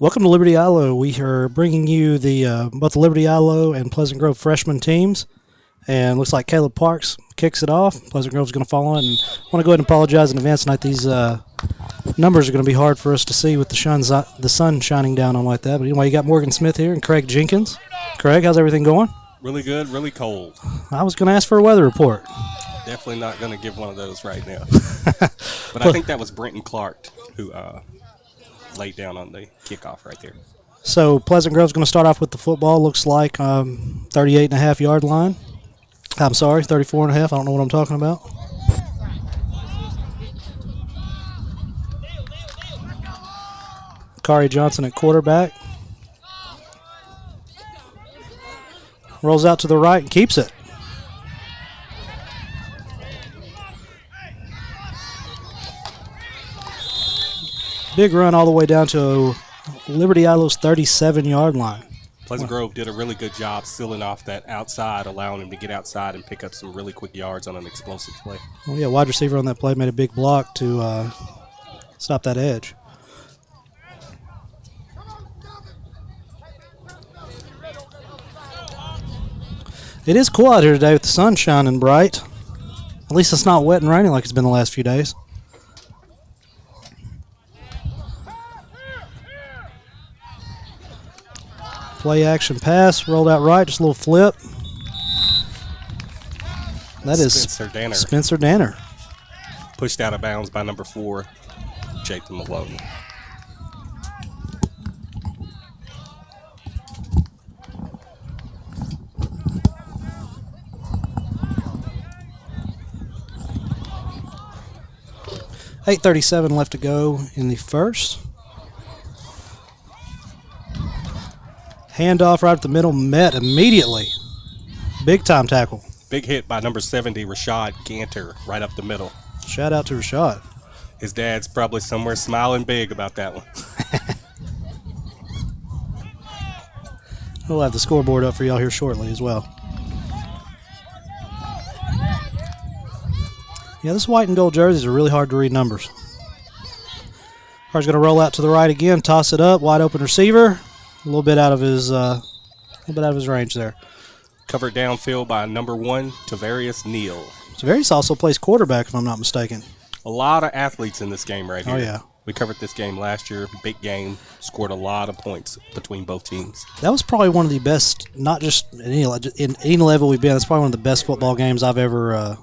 Welcome to Liberty Eylau. We are bringing you the both the Liberty Eylau and Pleasant Grove freshman teams. And looks like Caleb Parks kicks it off. Pleasant Grove's going to follow it. And I want to go ahead and apologize in advance tonight. These numbers are going to be hard for us to see with the sun shining down on like that. But anyway, you got Morgan Smith here and Craig Jenkins. Craig, how's everything going? Really good, really cold. I was going to ask for a weather report. Definitely not going to give one of those right now. But I think that was Brenton Clark who laid down on the kickoff right there. So Pleasant Grove's going to start off with the football. Looks like 38.5-yard line. I'm sorry, 34.5. I don't know what I'm talking about. Kari Johnson at quarterback. Rolls out to the right and keeps it. Big run all the way down to Liberty Eylau's 37-yard line. Pleasant Grove did a really good job sealing off that outside, allowing him to get outside and pick up some really quick yards on an explosive play. Oh, yeah, wide receiver on that play made a big block to stop that edge. It is cool out here today with the sun shining bright. At least it's not wet and raining like it's been the last few days. Play action pass, rolled out right, just a little flip. That is Spencer Danner. Pushed out of bounds by number 4, Jathan Malone. .8:37 left to go in the first. Handoff right up the middle, met immediately. Big time tackle. Big hit by number 70, Rashad Ganter, right up the middle. Shout out to Rashad. His dad's probably somewhere smiling big about that one. We'll have the scoreboard up for y'all here shortly as well. Yeah, this white and gold jerseys are really hard to read numbers. Car's going to roll out to the right again, toss it up, wide open receiver. A little bit out of his range there. Covered downfield by number 1, Tavarius Neal. Tavarius also plays quarterback, if I'm not mistaken. A lot of athletes in this game right here. Oh, yeah. We covered this game last year. Big game. Scored a lot of points between both teams. That was probably one of the best, not just in any level we've been. That's probably one of the best football games I've ever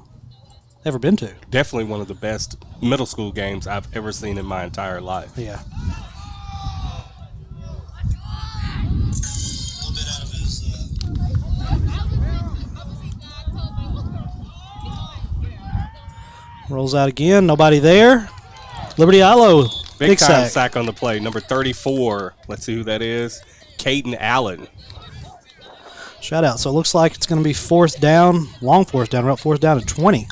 been to. Definitely one of the best middle school games I've ever seen in my entire life. Yeah. Rolls out again. Nobody there. Liberty Eylau. Big time sack on the play. Number 34. Let's see who that is. Caden Allen. Shout out. So it looks like it's going to be fourth down. Long fourth down. We're up fourth down to 20.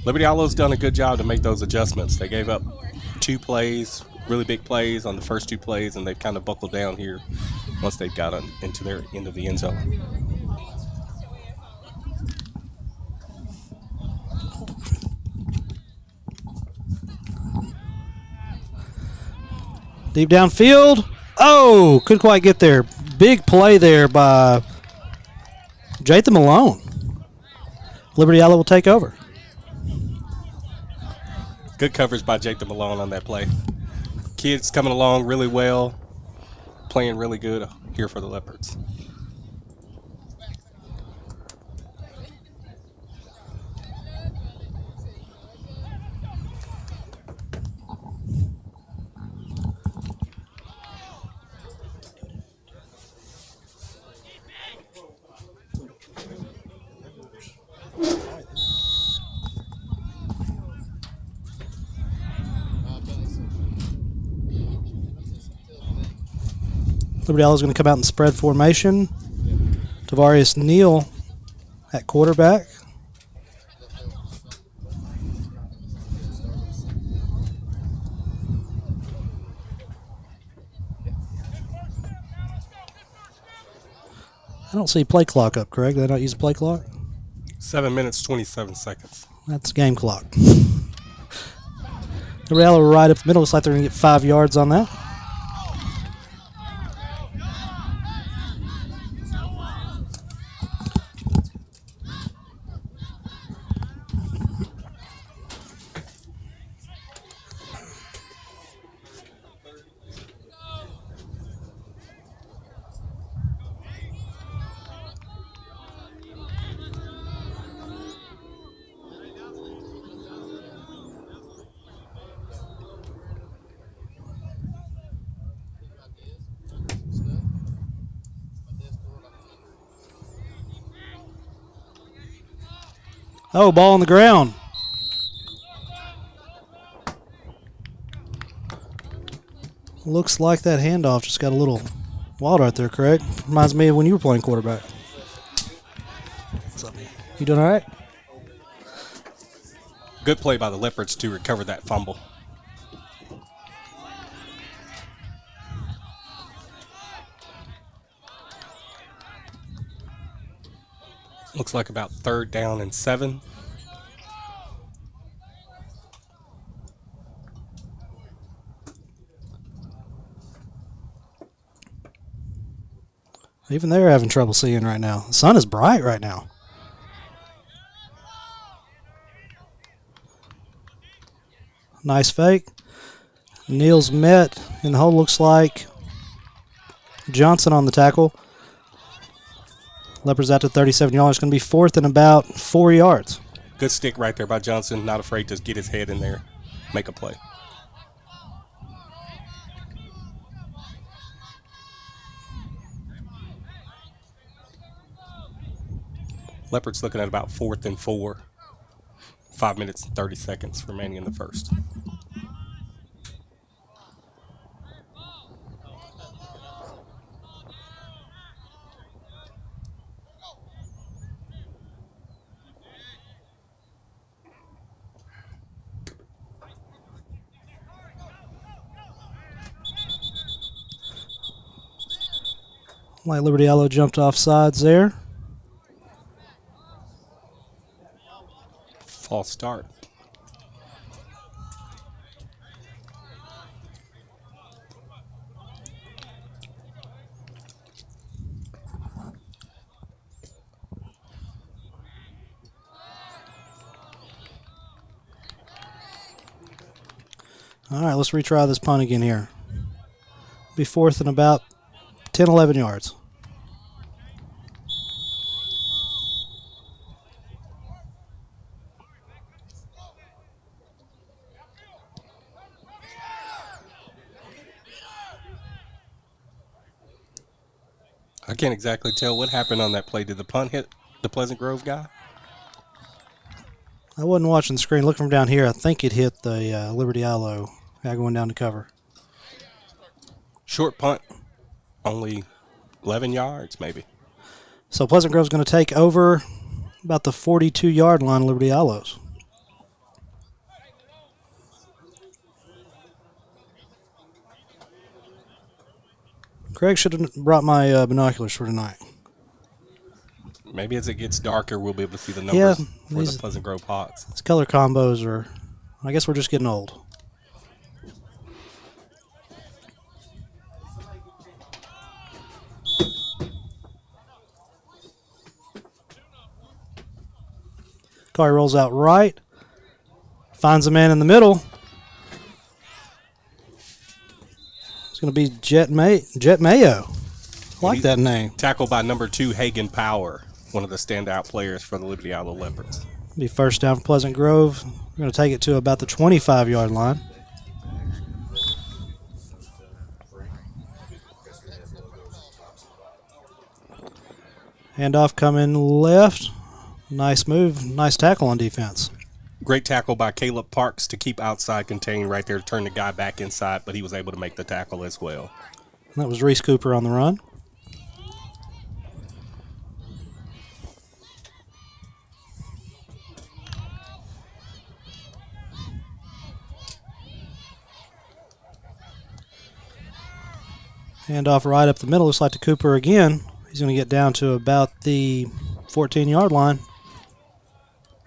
Liberty Eylau's done a good job to make those adjustments. They gave up 2 plays, really big plays on the first 2 plays, and they've kind of buckled down here once they've got into their end of the end zone. Deep downfield. Oh, couldn't quite get there. Big play there by Jathan Malone. Liberty Eylau will take over. Good coverage by Jathan Malone on that play. Kids coming along really well, playing really good here for the Leopards. Liberty Eylau is going to come out in spread formation. Tavarius Neal at quarterback. I don't see play clock up, Craig. Did I not use a play clock? 7 minutes, 27 seconds. That's game clock. The Eylau right up the middle. Looks like they're going to get 5 yards on that. Oh, ball on the ground. Looks like that handoff just got a little wild right there, Craig. Reminds me of when you were playing quarterback. What's up, man? You doing all right? Good play by the Leopards to recover that fumble. Looks like about 3rd down and 7. Even they're having trouble seeing right now. The sun is bright right now. Nice fake. Neal's met in the hole. Looks like Johnson on the tackle. Leopards out to 37 yards. It's going to be 4th and about 4 yards. Good stick right there by Johnson. Not afraid to get his head in there, make a play. Leopards looking at about 4th and 4. 5 minutes and 30 seconds remaining in the first. Like Liberty Eylau jumped off sides there. False start. All right, let's retry this punt again here. Be 4th and about 10, 11 yards. I can't exactly tell what happened on that play. Did the punt hit the Pleasant Grove guy? I wasn't watching the screen. Looking from down here, I think it hit the Liberty Eylau guy going down to cover. Short punt, only 11 yards maybe. So Pleasant Grove's going to take over about the 42-yard line of Liberty Eyelau. Craig should have brought my binoculars for tonight. Maybe as it gets darker, we'll be able to see the numbers for the Pleasant Grove Hawks. These color combos are, I guess we're just getting old. Car rolls out right, finds a man in the middle. It's going to be Jet Mayo. I like that name. Tackled by number 2, Hagen Power, one of the standout players for the Liberty Eylau Leopards. Be first down for Pleasant Grove. We're going to take it to about the 25-yard line. Handoff coming left. Nice move. Nice tackle on defense. Great tackle by Caleb Parks to keep outside contained right there to turn the guy back inside, but he was able to make the tackle as well. And that was Reese Cooper on the run. Handoff right up the middle. Looks like to Cooper again. He's going to get down to about the 14-yard line.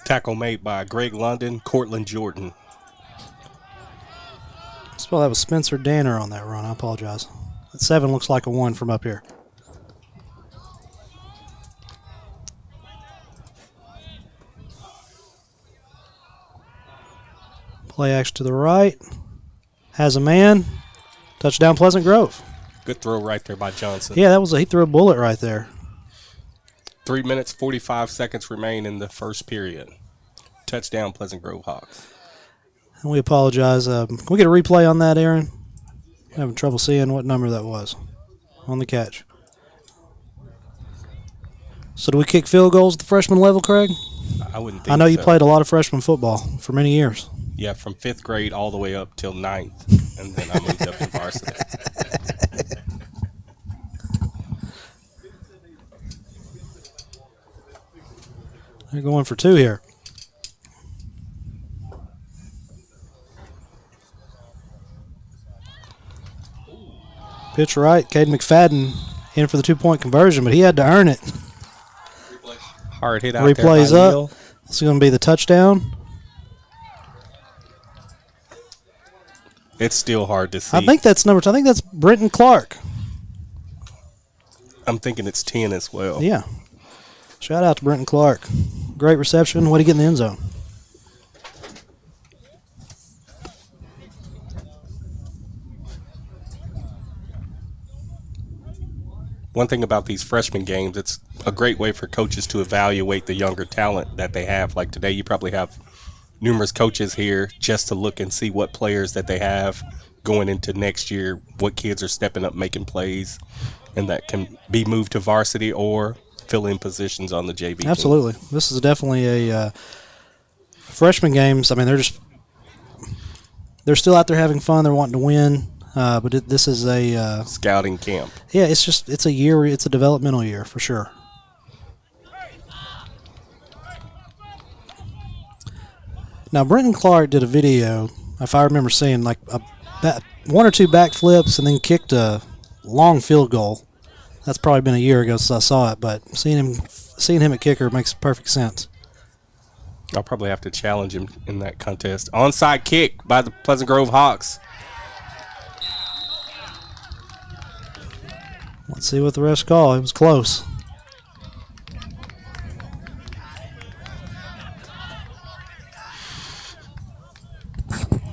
Tackle made by Greg London, Cortland Jordan. Spell that was Spencer Danner on that run. I apologize. That 7 looks like a 1 from up here. Play action to the right. Has a man. Touchdown Pleasant Grove. Good throw right there by Johnson. Yeah, he threw a bullet right there. 3 minutes, 45 seconds remain in the first period. Touchdown, Pleasant Grove Hawks. And we apologize. Can we get a replay on that, Aaron? I'm having trouble seeing what number that was on the catch. So do we kick field goals at the freshman level, Craig? I wouldn't think I know you so. played a lot of freshman football for many years. Yeah, from 5th grade all the way up till 9th, and then I moved up to varsity. They're going for 2 here. Pitch right. Caden McFadden in for the 2-point conversion, but he had to earn it. Hard hit out Replays there by up. Neal. This is going to be the touchdown. It's still hard to see. I think that's number 2. I think that's Brenton Clark. I'm thinking it's 10 as well. Yeah. Shout out to Brenton Clark. Great reception. Way to get in the end zone. One thing about these freshman games, it's a great way for coaches to evaluate the younger talent that they have. Like today, you probably have numerous coaches here just to look and see what players that they have going into next year, what kids are stepping up, making plays, and that can be moved to varsity or fill in positions on the JV team. Absolutely. This is definitely a freshman games. I mean, they're still out there having fun. They're wanting to win. But this is a Scouting camp. Yeah, it's a year. It's a developmental year for sure. Now, Brenton Clark did a video, if I remember seeing, like 1 or 2 backflips and then kicked a long field goal. That's probably been a year ago since I saw it, but seeing him at kicker makes perfect sense. I'll probably have to challenge him in that contest. Onside kick by the Pleasant Grove Hawks. Let's see what the refs call. It was close.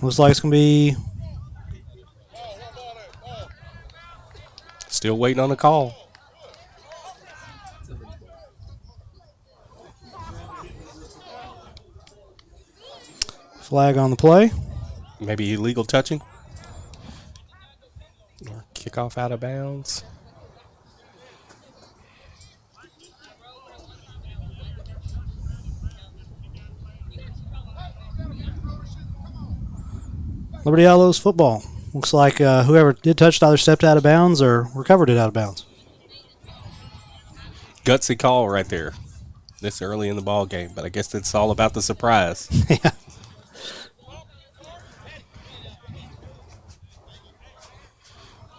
Looks like it's going to be... Still waiting on a call. Flag on the play. Maybe illegal touching. Or kickoff out of bounds. Liberty Eylau's football. Looks like whoever did touch it either stepped out of bounds or recovered it out of bounds. Gutsy call right there. This early in the ball game, but I guess it's all about the surprise. Yeah.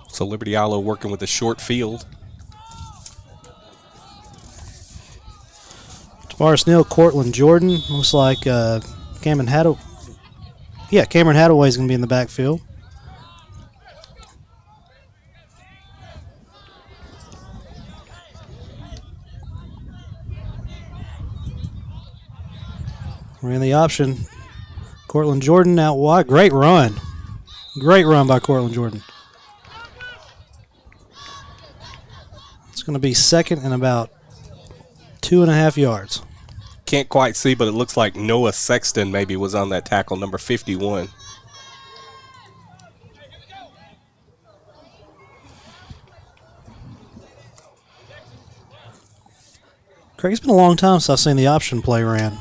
So Liberty Eylau working with a short field. Tavares Neal, Cortland Jordan. Looks like Cameron Hadaway. Yeah, Cameron Hadaway is going to be in the backfield. We're in the option. Cortland Jordan out wide. Great run. Great run by Cortland Jordan. It's going to be second and about 2.5 yards. Can't quite see, but it looks like Noah Sexton maybe was on that tackle, number 51. Craig, it's been a long time since I've seen the option play ran.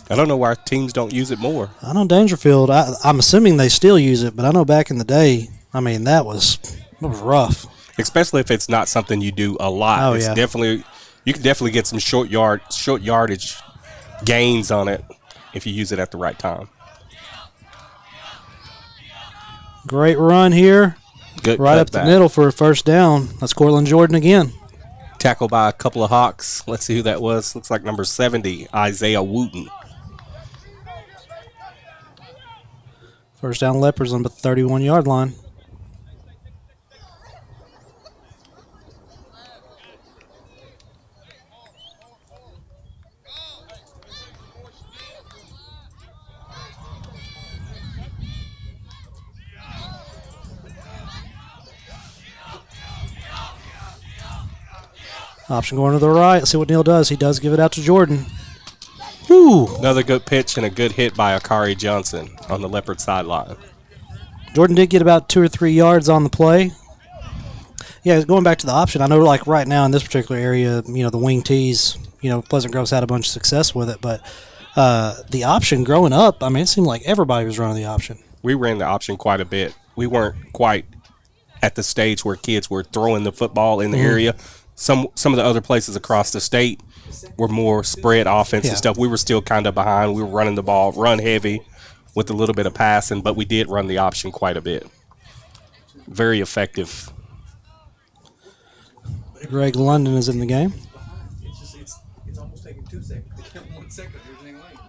I don't know why teams don't use it more. I know Dangerfield, I'm assuming they still use it, but I know back in the day, I mean, that was rough. Especially if it's not something you do a lot. Oh, It's yeah. definitely, you can definitely get some short yardage gains on it if you use it at the right time. Great run here. Good Right up the cutback. middle for a first down. That's Cortland Jordan again. Tackled by a couple of Hawks. Let's see who that was. Looks like number 70, Isaiah Wooten. First down, Leopards on the 31-yard line. Option going to the right. Let's see what Neal does. He does give it out to Jordan. Woo! Another good pitch and a good hit by Akari Johnson on the Leopard sideline. Jordan did get about 2 or 3 yards on the play. Yeah, going back to the option, I know like right now in this particular area, the wing tees, Pleasant Grove's had a bunch of success with it, but the option growing up, I mean, it seemed like everybody was running the option. We ran the option quite a bit. We weren't quite at the stage where kids were throwing the football in the area. Some of the other places across the state were more spread offense and stuff. We were still kind of behind. We were running the ball, run heavy with a little bit of passing, but we did run the option quite a bit. Very effective. Greg London is in the game. It's almost taking 2 seconds. 1 second. Everything late.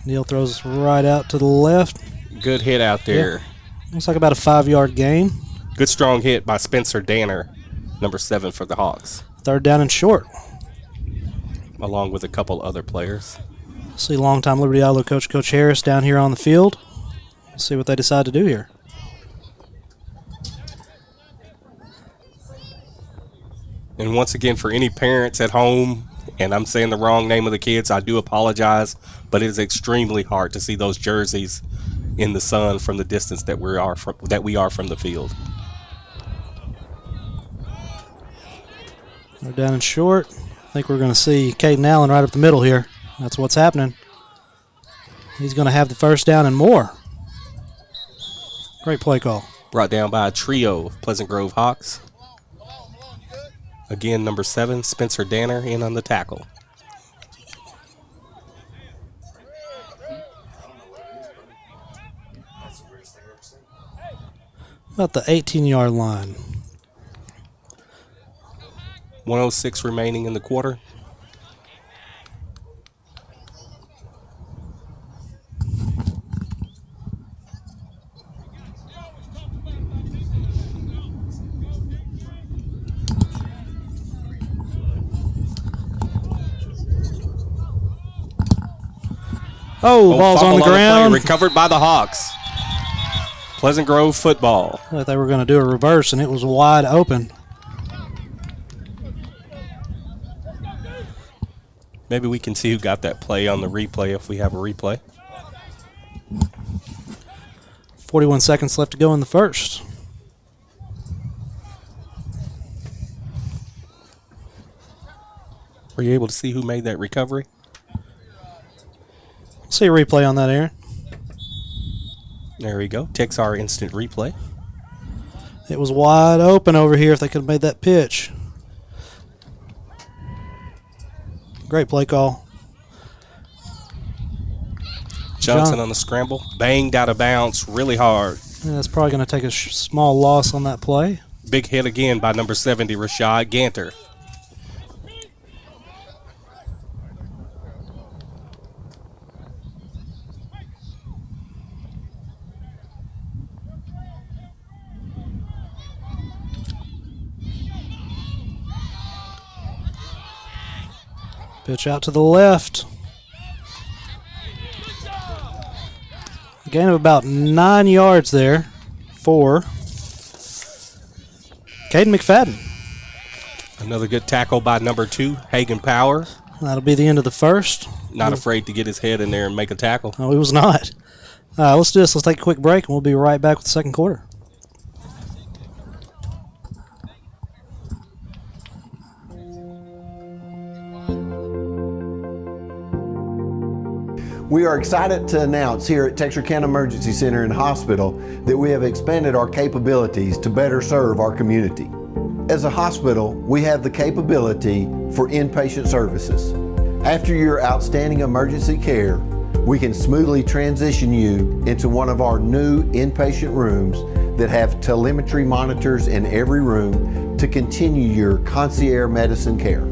Neal throws right out to the left. Good hit out there. Yeah. Looks like about a 5-yard gain. Good strong hit by Spencer Danner, number 7 for the Hawks. 3rd down and short. Along with a couple other players. See longtime Liberty Eylau Coach Harris down here on the field. Let's see what they decide to do here. And once again, for any parents at home, and I'm saying the wrong name of the kids, I do apologize, but it is extremely hard to see those jerseys in the sun from the distance that we are from the field. They're down and short. I think we're going to see Caden Allen right up the middle here. That's what's happening. He's going to have the 1st down and more. Great play call. Brought down by a trio of Pleasant Grove Hawks. Again, number 7, Spencer Danner, in on the tackle. About the 18-yard line. 1:06 remaining in the quarter. Oh, ball's on the ground. Recovered by the Hawks. Pleasant Grove football. I thought they were going to do a reverse, and it was wide open. Maybe we can see who got that play on the replay if we have a replay. 41 seconds left to go in the first. Were you able to see who made that recovery? See a replay on that, Aaron. There we go. Takes our instant replay. It was wide open over here if they could have made that pitch. Great play call. Johnson on the scramble. Banged out of bounds really hard. Yeah, that's probably going to take a small loss on that play. Big hit again by number 70, Rashad Ganter. Pitch out to the left. A gain of about 9 yards there for Caden McFadden. Another good tackle by number 2, Hagen Power. That'll be the end of the first. Not afraid to get his head in there and make a tackle. No, he was not. Let's do this. Let's take a quick break, and we'll be right back with the second quarter. We are excited to announce here at Texarkana Emergency Center and Hospital that we have expanded our capabilities to better serve our community. As a hospital, we have the capability for inpatient services. After your outstanding emergency care, we can smoothly transition you into one of our new inpatient rooms that have telemetry monitors in every room to continue your concierge medicine care.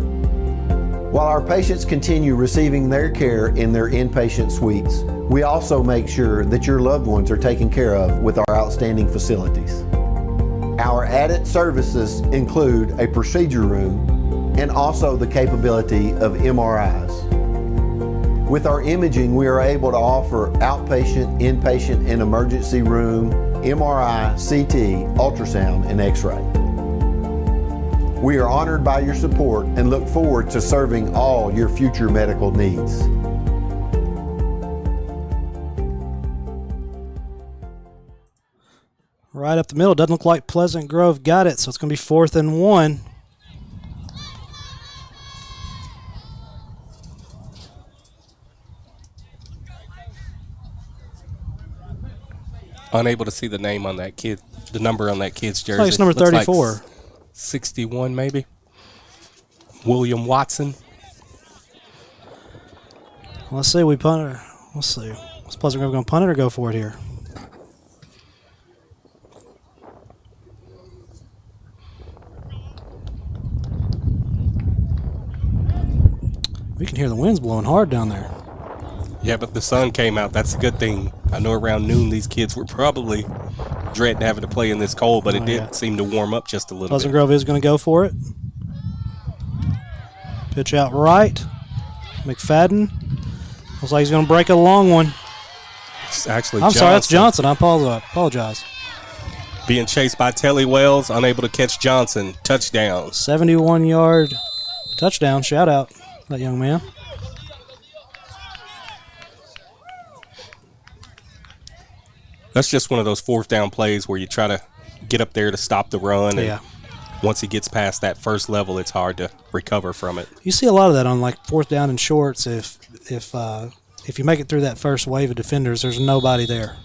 While our patients continue receiving their care in their inpatient suites, we also make sure that your loved ones are taken care of with our outstanding facilities. Our added services include a procedure room and also the capability of MRIs. With our imaging, we are able to offer outpatient, inpatient, and emergency room, MRI, CT, ultrasound, and X-ray. We are honored by your support and look forward to serving all your future medical needs. Right up the middle. Doesn't look like Pleasant Grove got it, so it's going to be 4th and 1. Unable to see the name on that kid, the number on that kid's jersey. I think it's number Looks 34. Like 61 maybe. William Watson. Let's see. We punt it. Let's see. Is Pleasant Grove going to punt it or go for it here? We can hear the winds blowing hard down there. Yeah, but the sun came out. That's a good thing. I know around noon these kids were probably dreading having to play in this cold, but it did seem to warm up just a little Pleasant bit. Grove is going to go for it. Pitch out right. McFadden. Looks like he's going to break a long one. It's actually I'm sorry, that's Johnson. Johnson. I apologize. Being chased by Telly Wells, unable to catch Johnson. Touchdown. 71-yard touchdown. Shout out that young man. That's just one of those 4th down plays where you try to get up there to stop the run. And once he gets past that first level, it's hard to recover from it. You see a lot of that on like 4th down and shorts. If you make it through that first wave of defenders, there's nobody there.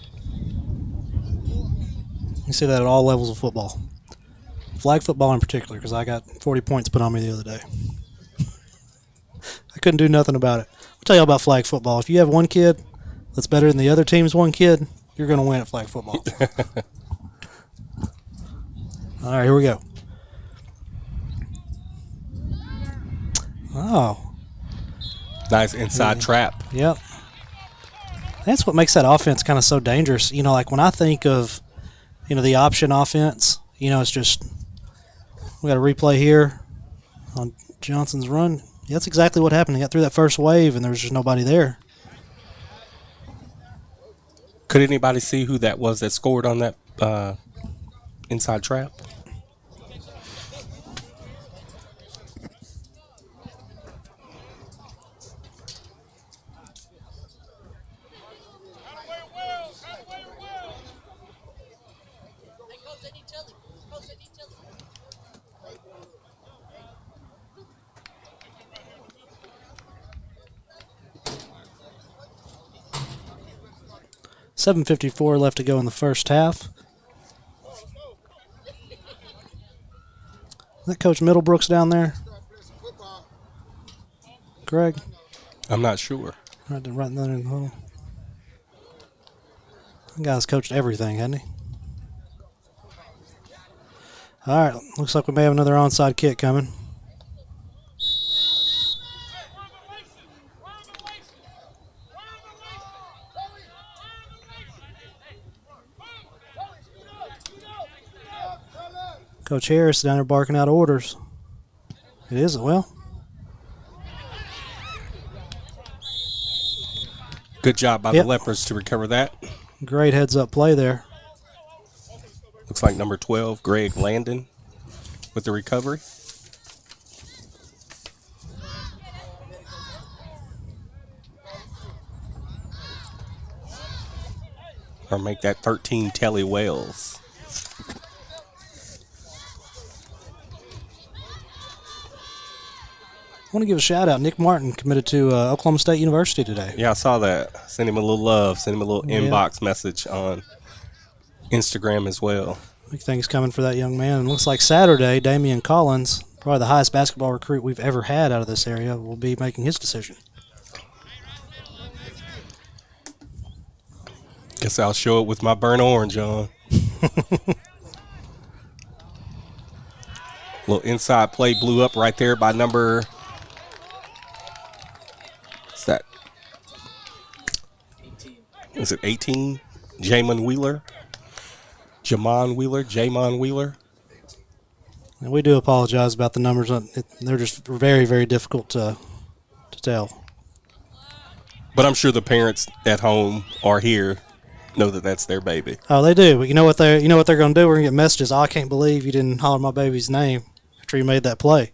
You see that at all levels of football. Flag football in particular, because I got 40 points put on me the other day. I couldn't do nothing about it. I'll tell you about flag football. If you have one kid that's better than the other team's one kid, you're going to win at flag football. All right, here we go. Oh. Nice inside trap. Yep. That's what makes that offense kind of so dangerous. You know, like when I think of, the option offense, it's just, we got a replay here on Johnson's run. Yeah, that's exactly what happened. He got through that first wave, and there was just nobody there. Could anybody see who that was that scored on that inside trap? $7:54 left to go in the first half. Is that Coach Middlebrooks down there? Greg? I'm not sure. Right there in the huddle. That guy's coached everything, hasn't he? All right, looks like we may have another onside kick coming. Coach Harris down there barking out orders. It is, well. Good job by the Leopards to recover that. Great heads-up play there. Looks like number 12, Greg Landon, with the recovery. Or make that 13, Telly Wells. I want to give a shout out. Nick Martin committed to Oklahoma State University today. Yeah, I saw that. Send him a little love. Send him a little inbox message on Instagram as well. Big things coming for that young man. And looks like Saturday, Damian Collins, probably the highest basketball recruit we've ever had out of this area, will be making his decision. Guess I'll show it with my burnt orange on. Little inside play blew up right there by number... What's that? 18. Is it 18? Jamon Wheeler? Jamon Wheeler. And we do apologize about the numbers. They're just very, very difficult to tell. But I'm sure the parents at home or here know that that's their baby. Oh, they do. But you know what they're going to do? We're going to get messages. Oh, I can't believe you didn't holler my baby's name after you made that play.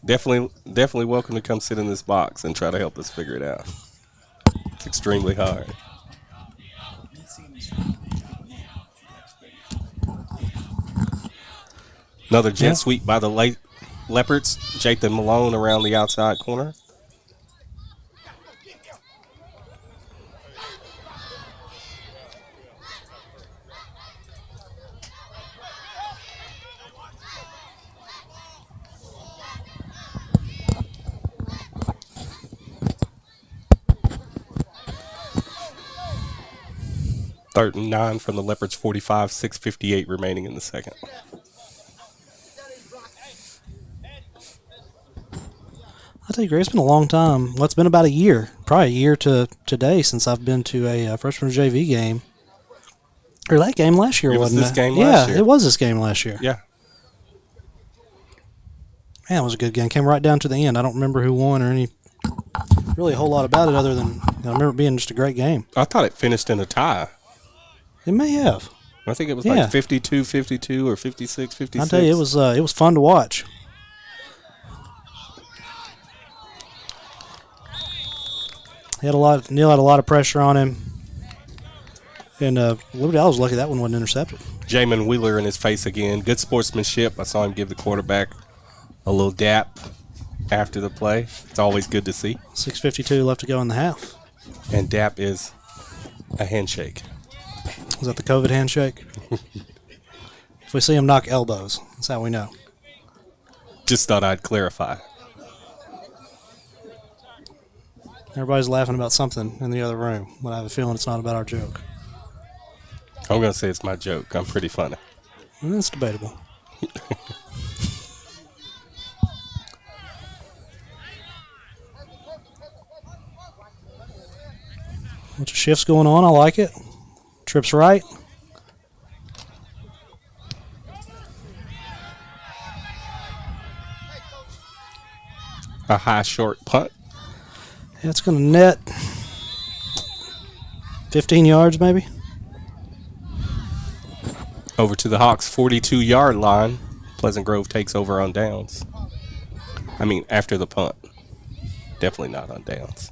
Definitely welcome to come sit in this box and try to help us figure it out. It's extremely hard. Another jet Yeah. sweep by the Leopards. Jathan Malone around the outside corner. Third and 9 from the Leopards, 45, 6:58 remaining in the second. I tell you, Greg, it's been a long time. Well, it's been about a year, probably a year to today since I've been to a freshman JV game. Or that game last year, It was wasn't this it? game yeah, last year. it was this game last year. Yeah. Man, it was a good game. Came right down to the end. I don't remember who won or really a whole lot about it other than I remember it being just a great game. I thought it finished in a tie. It may have. I think it was Yeah. like 52-52 or 56-56. I tell you, it was fun to watch. Neil had a lot of pressure on him, and Liberty Eylau was lucky that one wasn't intercepted. Jamin Wheeler in his face again. Good sportsmanship. I saw him give the quarterback a little dap after the play. It's always good to see. 6:52 left to go in the half. And dap is a handshake. Was that the COVID handshake? If we see him knock elbows, that's how we know. Just thought I'd clarify. Everybody's laughing about something in the other room, but I have a feeling it's not about our joke. I'm going to say it's my joke. I'm pretty funny. That's debatable. Bunch of shifts going on. I like it. Trips right. A high short punt. Yeah, it's going to net 15 yards maybe. Over to the Hawks' 42-yard line. Pleasant Grove takes over on downs. I mean, after the punt. Definitely not on downs.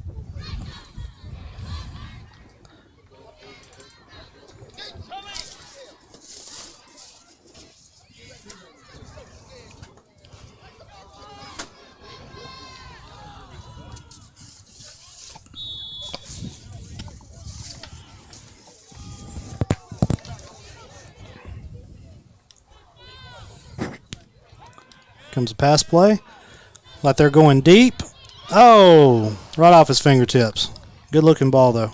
Comes a pass play. Like they're going deep. Oh, right off his fingertips. Good looking ball, though.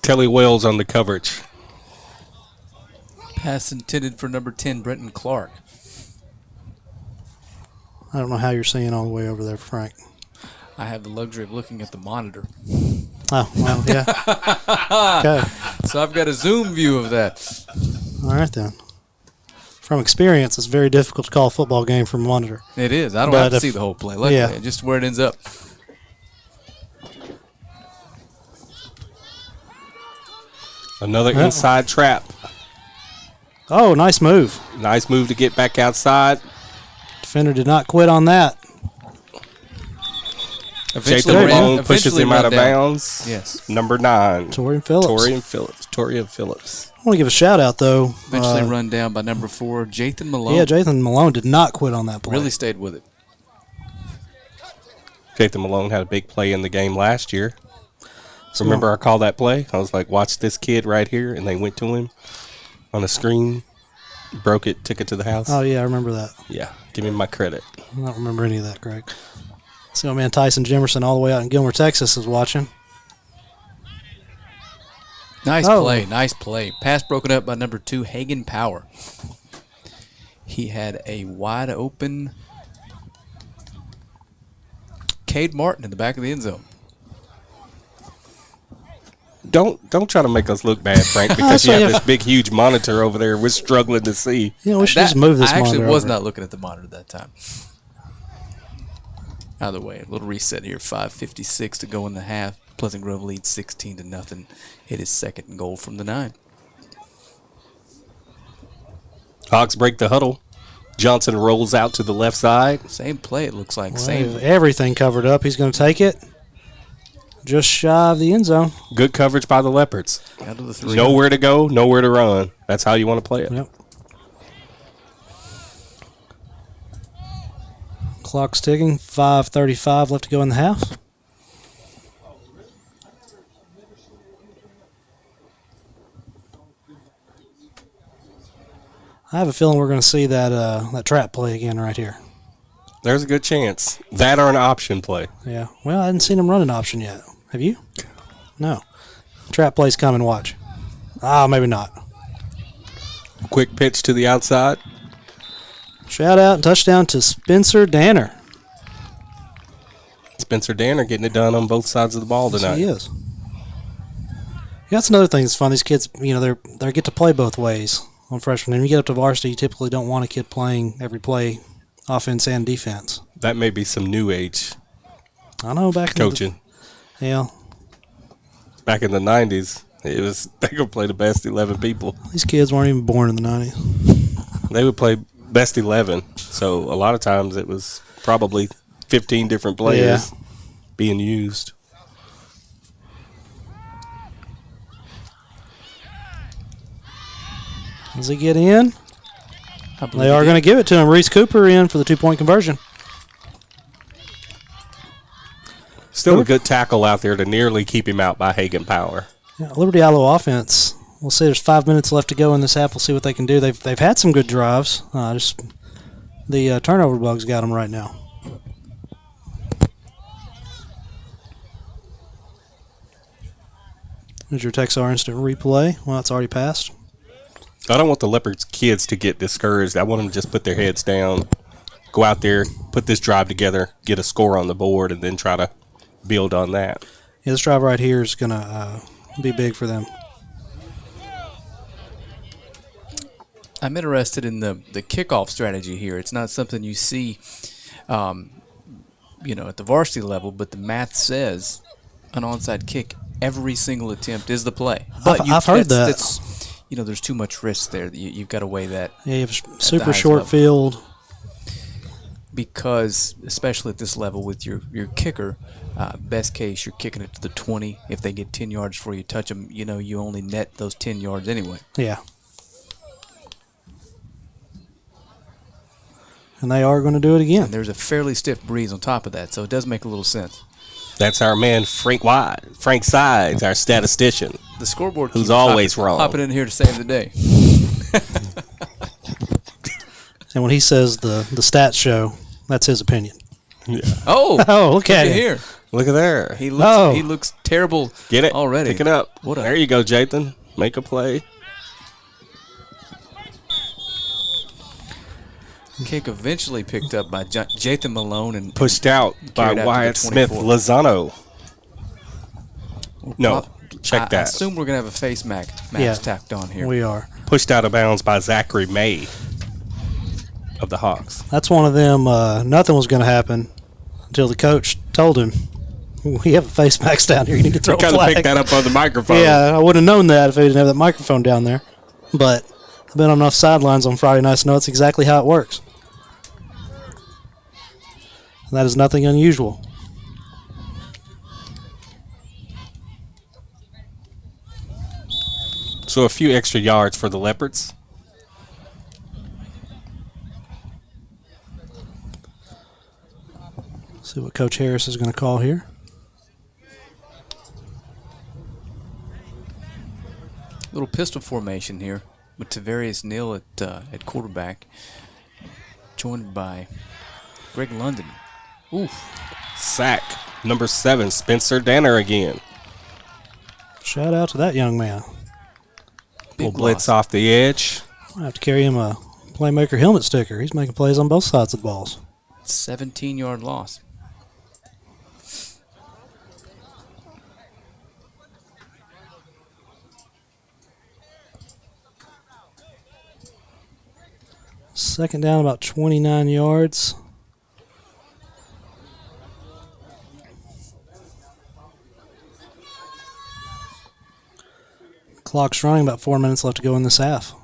Kelly Wells on the coverage. Pass intended for number 10, Brenton Clark. I don't know how you're seeing all the way over there, Frank. I have the luxury of looking at the monitor. Oh, well, yeah. Okay. So I've got a zoom view of that. All right, then. From experience, it's very difficult to call a football game from a monitor. It is. I don't But have to if- see the whole play. Luckily, yeah. just where it ends up. Another inside trap. Oh, nice move. Nice move to get back outside. Defender did not quit on that. Jathan Malone pushes him out of bounds. Yes. Number 9. Torian Phillips. Torian Phillips. I want to give a shout out, though. Eventually run down by number 4, Jathan Malone. Yeah, Jathan Malone did not quit on that play. Really stayed with it. Jathan Malone had a big play in the game last year. Remember I called that play? I was like, watch this kid right here. And they went to him on a screen, broke it, took it to the house. Oh, yeah, I remember that. Yeah, give me my credit. I don't remember any of that, Greg. See, my man Tyson Jimerson all the way out in Gilmer, Texas is watching. Nice Oh. play. Nice play. Pass broken up by number 2, Hagen Power. He had a wide open Cade Martin in the back of the end zone. Don't try to make us look bad, Frank, because you have this big, huge monitor over there. We're struggling to see. You know, we should just move this I actually monitor was over. not looking at the monitor that time. Either way, a little reset here. 5:56 to go in the half. Pleasant Grove leads 16-0. It is second and goal from the 9. Hawks break the huddle. Johnson rolls out to the left side. Same play, it looks like. Well, Same. everything covered up. He's going to take it. Just shy of the end zone. Good coverage by the Leopards. Down to the 3. Nowhere to go, nowhere to run. That's how you want to play it. Yep. Clock's ticking. 5:35 left to go in the half. I have a feeling we're going to see that trap play again right here. There's a good chance. That or an option play. Yeah. Well, I hadn't seen him run an option yet. Have you? No. Trap play's coming. Watch. Maybe not. Quick pitch to the outside. Shout out and touchdown to Spencer Danner. Spencer Danner getting it done on both sides of the ball tonight. Yes, he is. Yeah, that's another thing that's fun. These kids, they get to play both ways on freshmen. And when you get up to varsity, you typically don't want a kid playing every play, offense and defense. That may be some new age I know back coaching. Back in the 90s, they could play the best 11 people. These kids weren't even born in the 90s. They would play best 11. So a lot of times it was probably 15 different players being used. Does he get in? They are going to give it to him. Reese Cooper in for the 2-point conversion. Still a good tackle out there to nearly keep him out by Hagen Power. Yeah, Liberty Eylau offense. We'll see. There's 5 minutes left to go in this half. We'll see what they can do. They've had some good drives. Just the turnover bug's got them right now. There's your Texar instant replay. Well, it's already passed. I don't want the Leopards kids to get discouraged. I want them to just put their heads down, go out there, put this drive together, get a score on the board, and then try to build on that. Yeah, this drive right here is going to be big for them. I'm interested in the kickoff strategy here. It's not something you see, at the varsity level, but the math says an onside kick, every single attempt is the play. But I've heard that. There's too much risk there. You've got to weigh that. Yeah, you have super short field. Because, especially at this level with your kicker, best case, you're kicking it to the 20. If they get 10 yards before you touch them, you only net those 10 yards anyway. Yeah. And they are going to do it again. And there's a fairly stiff breeze on top of that, so it does make a little sense. That's our man Frank Sides, our statistician. The scoreboard who's always wrong. Hopping in here to save the day. And when he says the stats show, that's his opinion. Yeah. Oh, look at him. Here. Look at there. He looks terrible. Get it already. Pick it up. There you go, Jathan. Make a play. Kick eventually picked up by Jathan Malone and pushed out by Wyatt Smith Lozano. No, check that. I assume we're going to have a face mask tacked on here. We are. Pushed out of bounds by Zachary May of the Hawks. That's one of them, nothing was going to happen until the coach told him, we have a face mask down here. You need to throw a flag. You kind of picked that up on the microphone. Yeah, I wouldn't have known that if I didn't have that microphone down there. But I've been on enough sidelines on Friday nights to know it's exactly how it works. And that is nothing unusual. So a few extra yards for the Leopards. See what Coach Harris is going to call here. Little pistol formation here with Tavarius Neal at quarterback, joined by Greg London. Oof. Sack. Number 7, Spencer Danner again. Shout out to that young man. Little blitz off the edge. I have to carry him a Playmaker helmet sticker. He's making plays on both sides of the balls. 17-yard loss. Second down, about 29 yards. Clock's running, about 4 minutes left to go in this half.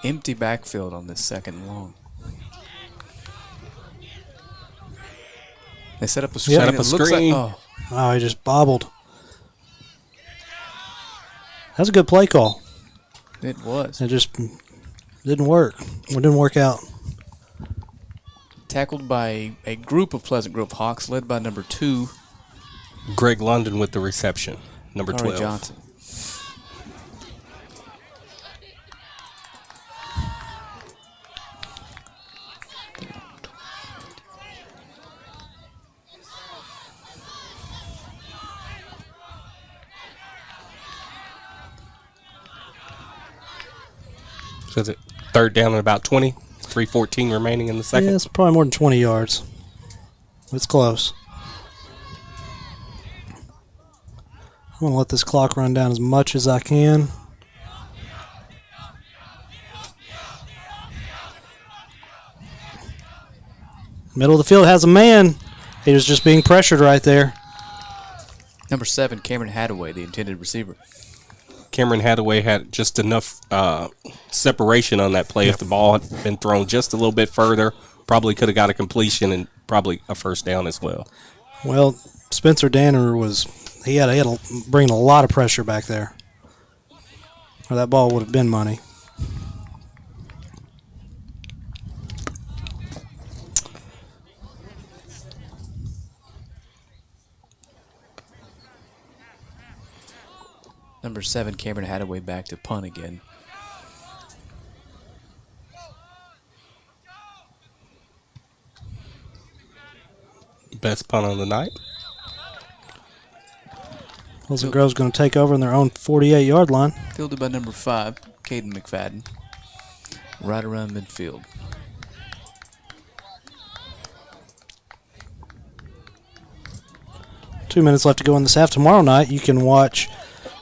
Empty backfield on this second long. They set up a screen. Oh, he just bobbled. That's a good play call. It was. It just didn't work. It didn't work out. Tackled by a group of Pleasant Grove Hawks led by number 2, Greg London with the reception, number Ari 12. Johnson. So is it third down and about 20? 3:14 remaining in the second. Yeah, it's probably more than 20 yards. It's close. I'm going to let this clock run down as much as I can. Middle of the field has a man. He was just being pressured right there. Number 7, Cameron Hadaway, the intended receiver. Cameron Hadaway had just enough separation on that play. If the ball had been thrown just a little bit further, probably could have got a completion and probably a first down as well. Well, Spencer Danner he had to bring a lot of pressure back there, or that ball would have been money. Number 7, Cameron Hadaway back to punt again. Best punt on the night. Pleasant Grove's going to take over in their own 48-yard line. Fielded by number 5, Caden McFadden. Right around midfield. Two minutes left to go in this half. Tomorrow night, you can watch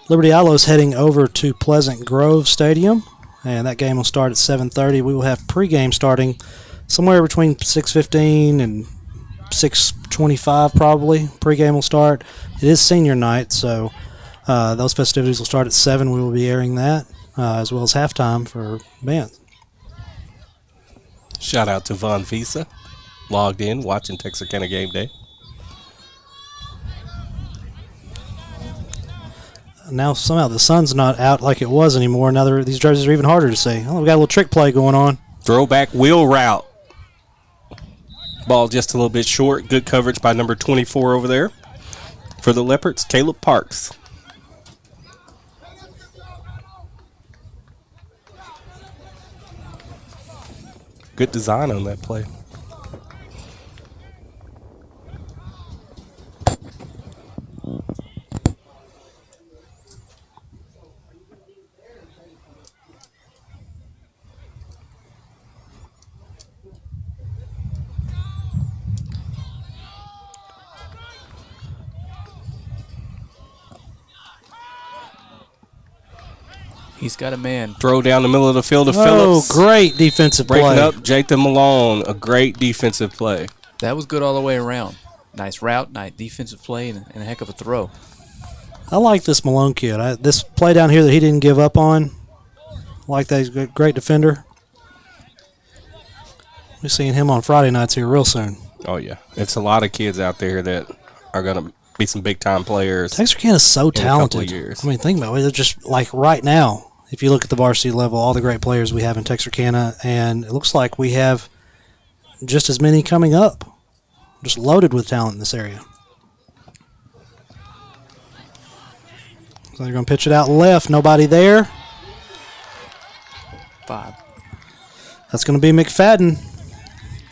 Liberty Eyelau heading over to Pleasant Grove Stadium, and that game will start at 7:30. We will have pregame starting somewhere between 6:15 and 6:25 probably. Pregame will start. It is senior night, so those festivities will start at 7. We will be airing that, as well as halftime for bands. Shout out to Von Visa, logged in, watching Texarkana game day. Now somehow the sun's not out like it was anymore. Now these jerseys are even harder to see. Oh, we got a little trick play going on. Throwback wheel route. Ball just a little bit short. Good coverage by number 24 over there. For the Leopards, Caleb Parks. Good design on that play. He's got a man. Throw down the middle of the field to Oh, Phillips. great defensive Breaking play. up Jathan Malone. A great defensive play. That was good all the way around. Nice route, nice defensive play, and a heck of a throw. I like this Malone kid. This play down here that he didn't give up on. I like that. He's a great defender. We're seeing him on Friday nights here real soon. Oh, yeah. It's a lot of kids out there that are going to be some big-time players. Texarkana is so in a couple talented. of years. I mean, think about it. They're just like right now, if you look at the varsity level, all the great players we have in Texarkana, and it looks like we have just as many coming up. Just loaded with talent in this area. So they're going to pitch it out left. Nobody there. 5. That's going to be McFadden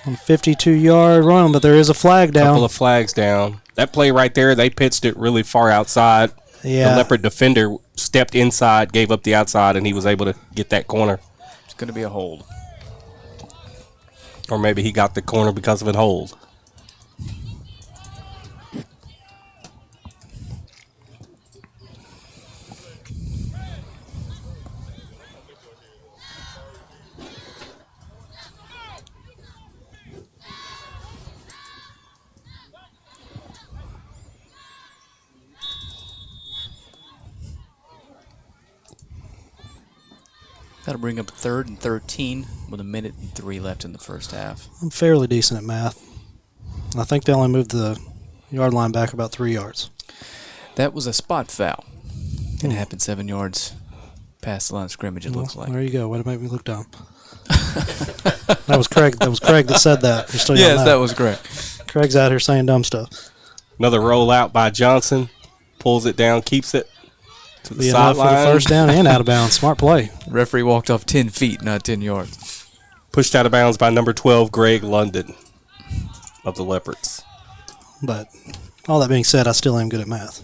on a 52-yard run, but there is a flag down. Couple of flags down. That play right there, they pitched it really far outside. Yeah. The Leopard defender stepped inside, gave up the outside, and he was able to get that corner. It's going to be a hold. Or maybe he got the corner because of a hold. That'll bring up 3rd and 13 with 1:03 left in the first half. I'm fairly decent at math. I think they only moved the yard line back about 3 yards. That was a spot foul. It happened 7 yards past the line of scrimmage, it looks like. There you go. Way to make me look dumb. That was Craig. That was Craig that said that. Just so y'all Yes, know. that was correct. Craig's out here saying dumb stuff. Another rollout by Johnson. Pulls it down, keeps it to the Be enough for the sideline. first down and out of bounds. Smart play. Referee walked off 10 feet, not 10 yards. Pushed out of bounds by number 12, Greg London of the Leopards. But all that being said, I still am good at math.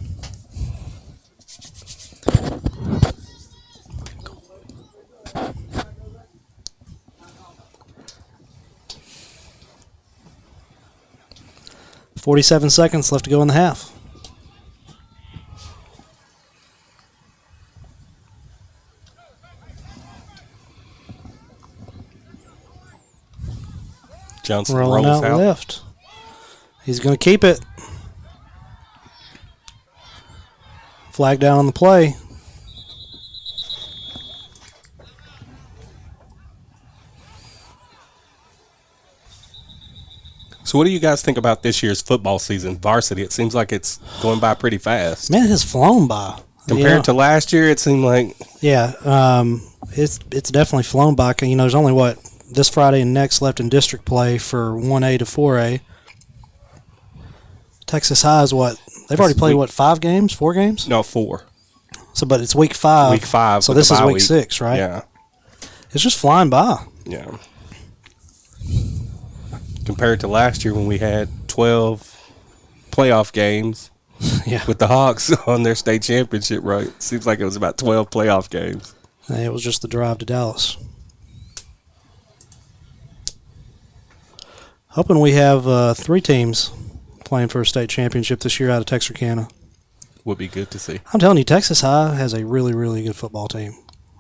$47 seconds left to go in the half. Johnson Rolling rolls out out. left. He's going to keep it. Flag down on the play. So what do you guys think about this year's football season, varsity? It seems like it's going by pretty fast. Man, it has flown by. Compared to last year, it seemed like it's definitely flown by. There's only this Friday and next left in district play for 1A to 4A. Texas High is they've already played 5 games, 4 games? no 4. So, but it's week 5. Week 5. So with this the is bye week week. 6, right? Yeah, It's just flying by. yeah. Compared to last year when we had 12 playoff games Yeah. with the Hawks on their state championship, right? Seems like it was about 12 playoff games. It was just the drive to Dallas. Hoping we have 3 teams playing for a state championship this year out of Texarkana. Would be good to see. I'm telling you, Texas High has a really, really good football team.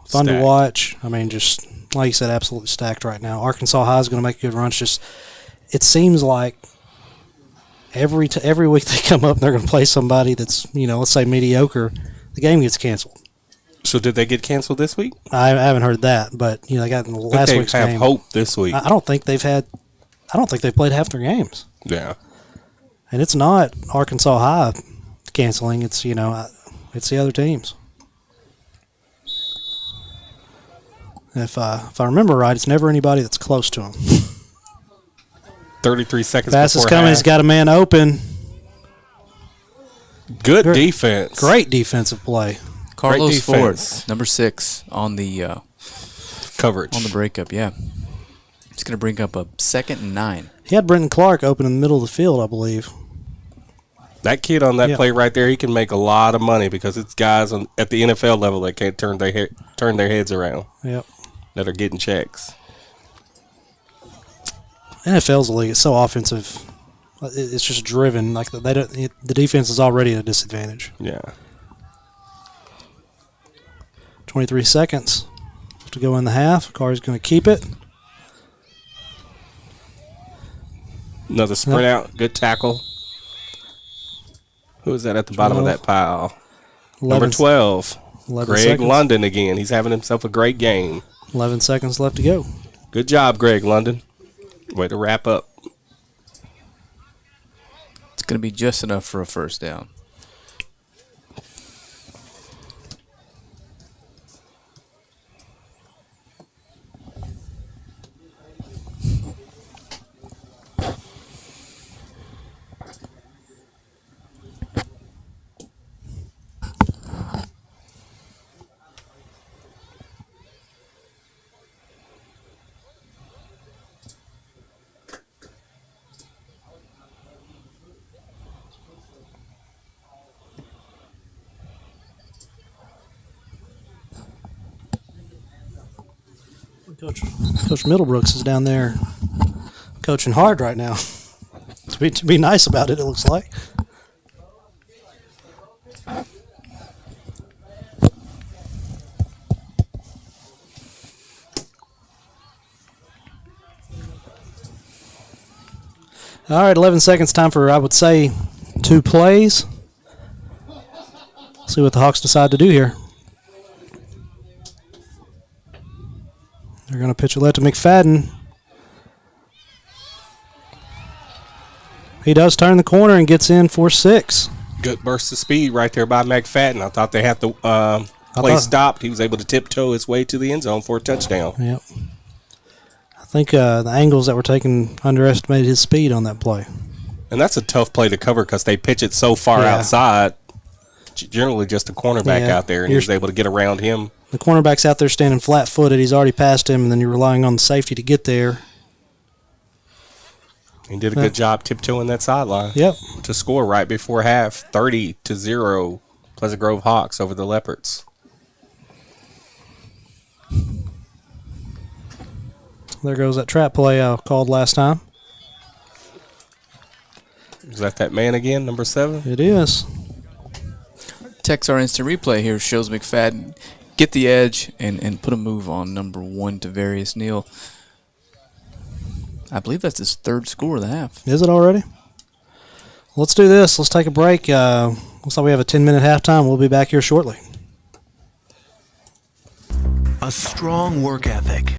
Fun to Stacked. watch. I mean, just like you said, absolutely stacked right now. Arkansas High is going to make a good run. It's just, it seems like every week they come up and they're going to play somebody that's, let's say mediocre. The game gets canceled. So did they get canceled this week? I haven't heard that, but they got in the last they week's have game. hope this week. I don't think they've played half their games. Yeah. And it's not Arkansas High canceling. It's it's the other teams. If I remember right, it's never anybody that's close to them. 33 seconds Fastest before coming. half. He's got a man open. Good defense. Great defensive play. Carlos Ford, defense. number 6 on the Coverage. breakup. Yeah, it's going to bring up a 2nd and 9. He had Brenton Clark open in the middle of the field, I believe. That kid on that Yeah. play right there, he can make a lot of money because it's guys at the NFL level that can't turn their heads around, Yep. that are getting checks. NFL's a league. It's so offensive. It's just driven. Like the defense is already at a disadvantage. Yeah. 23 seconds to go in the half. Carr's going to keep it. Another sprint out. Good tackle. Who is that at the bottom of 12. that pile? 11, Number 12. 11 Greg seconds. London again. He's having himself a great game. 11 seconds left to go. Good job, Greg London. Way to wrap up. It's going to be just enough for a first down. Coach Middlebrooks is down there coaching hard right now. to be nice about it, it looks like. All right, 11 seconds. Time for, I would say, 2 plays. See what the Hawks decide to do here. They're going to pitch it left to McFadden. He does turn the corner and gets in for 6. Good burst of speed right there by McFadden. I thought they had the play stopped. He was able to tiptoe his way to the end zone for a touchdown. Yep. think the angles that were taken underestimated his speed on that play. And that's a tough play to cover because they pitch it so far outside. Generally just a cornerback out there, and he was able to get around him. The cornerback's out there standing flat-footed. He's already passed him, and then you're relying on the safety to get there. He did a good job tiptoeing that sideline. Yep. To score right before half, 30-0, Pleasant Grove Hawks over the Leopards. There goes that trap play I called last time. Is that man again, number 7? It is. Text our instant replay here shows McFadden get the edge and put a move on number 1 Tavarius Neal. I believe that's his 3rd score of the half. Is it already? Let's do this. Let's take a break. Looks like we have a 10-minute halftime. We'll be back here shortly. A strong work ethic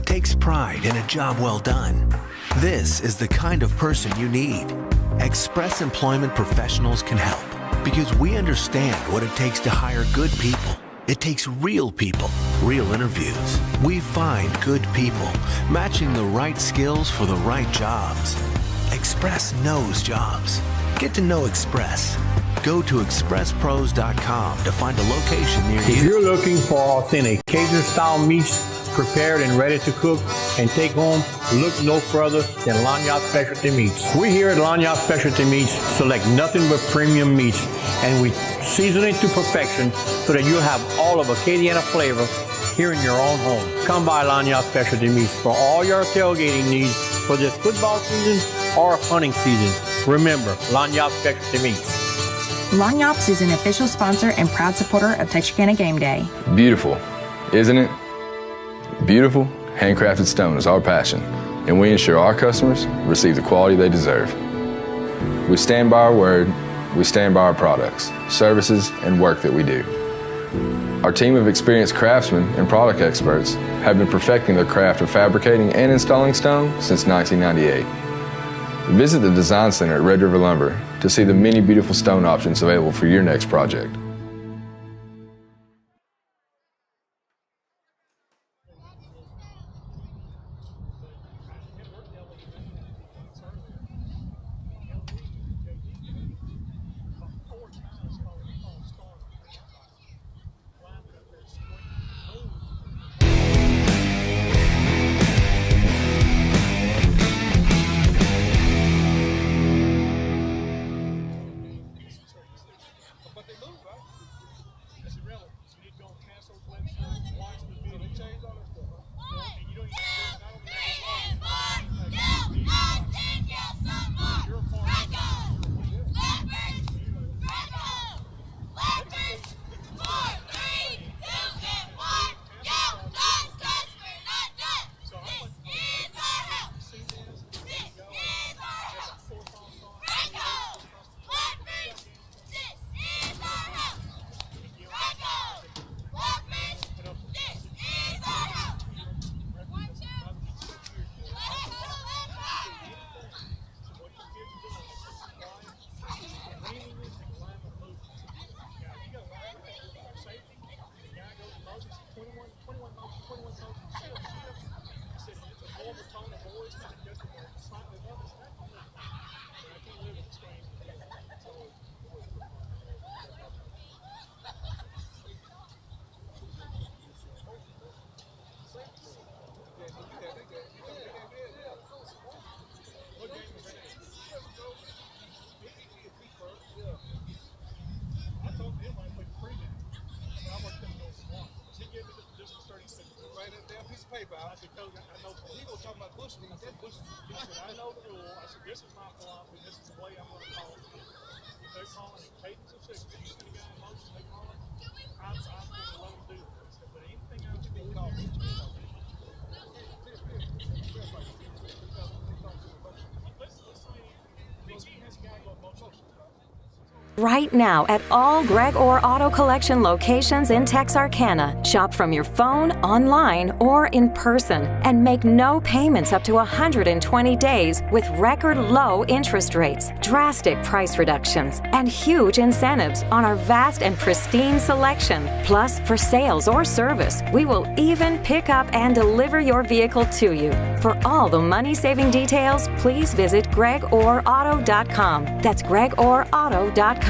takes pride in a job well done. This is the kind of person you need. Express Employment Professionals can help because we understand what it takes to hire good people. It takes real people, real interviews. We find good people, matching the right skills for the right jobs. Express knows jobs. Get to know Express. Go to expresspros.com to find a location near you. If you're looking for authentic Cajun-style meats prepared and ready to cook and take home, look no further than Lanyard Specialty Meats. We here at Lanyard Specialty Meats select nothing but premium meats, and we season it to perfection so that you'll have all of Acadiana flavor here in your own home. Come by Lanyard Specialty Meats for all your tailgating needs for this football season or hunting season. Remember, Lanyard Specialty Meats. Lanyards is an official sponsor and proud supporter of Texarkana Game Day. Beautiful, isn't it? Beautiful, handcrafted stone is our passion, and we ensure our customers receive the quality they deserve. We stand by our word, we stand by our products, services, and work that we do. Our team of experienced craftsmen and product experts have been perfecting their craft of fabricating and installing stone since 1998. Visit the Design Center at Red River Lumber to see the many beautiful stone options available for your next project. Right now at all Greg Orr Auto Collection locations in Texarkana. Shop from your phone, online, or in person and make no payments up to 120 days with record low interest rates, drastic price reductions, and huge incentives on our vast and pristine selection. Plus, for sales or service, we will even pick up and deliver your vehicle to you. For all the money-saving details, please visit gregorauto.com. That's gregorauto.com.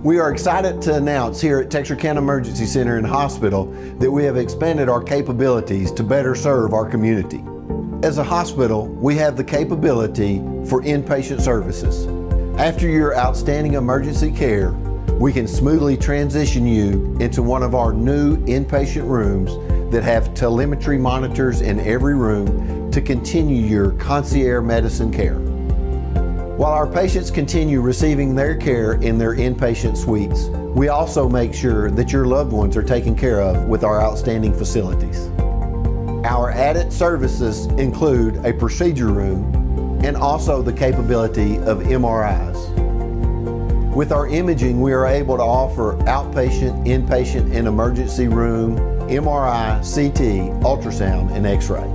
We are excited to announce here at Texarkana Emergency Center and Hospital that we have expanded our capabilities to better serve our community. As a hospital, we have the capability for inpatient services. After your outstanding emergency care, we can smoothly transition you into one of our new inpatient rooms that have telemetry monitors in every room to continue your concierge medicine care. While our patients continue receiving their care in their inpatient suites, we also make sure that your loved ones are taken care of with our outstanding facilities. Our added services include a procedure room and also the capability of MRIs. With our imaging, we are able to offer outpatient, inpatient, and emergency room, MRI, CT, ultrasound, and X-ray.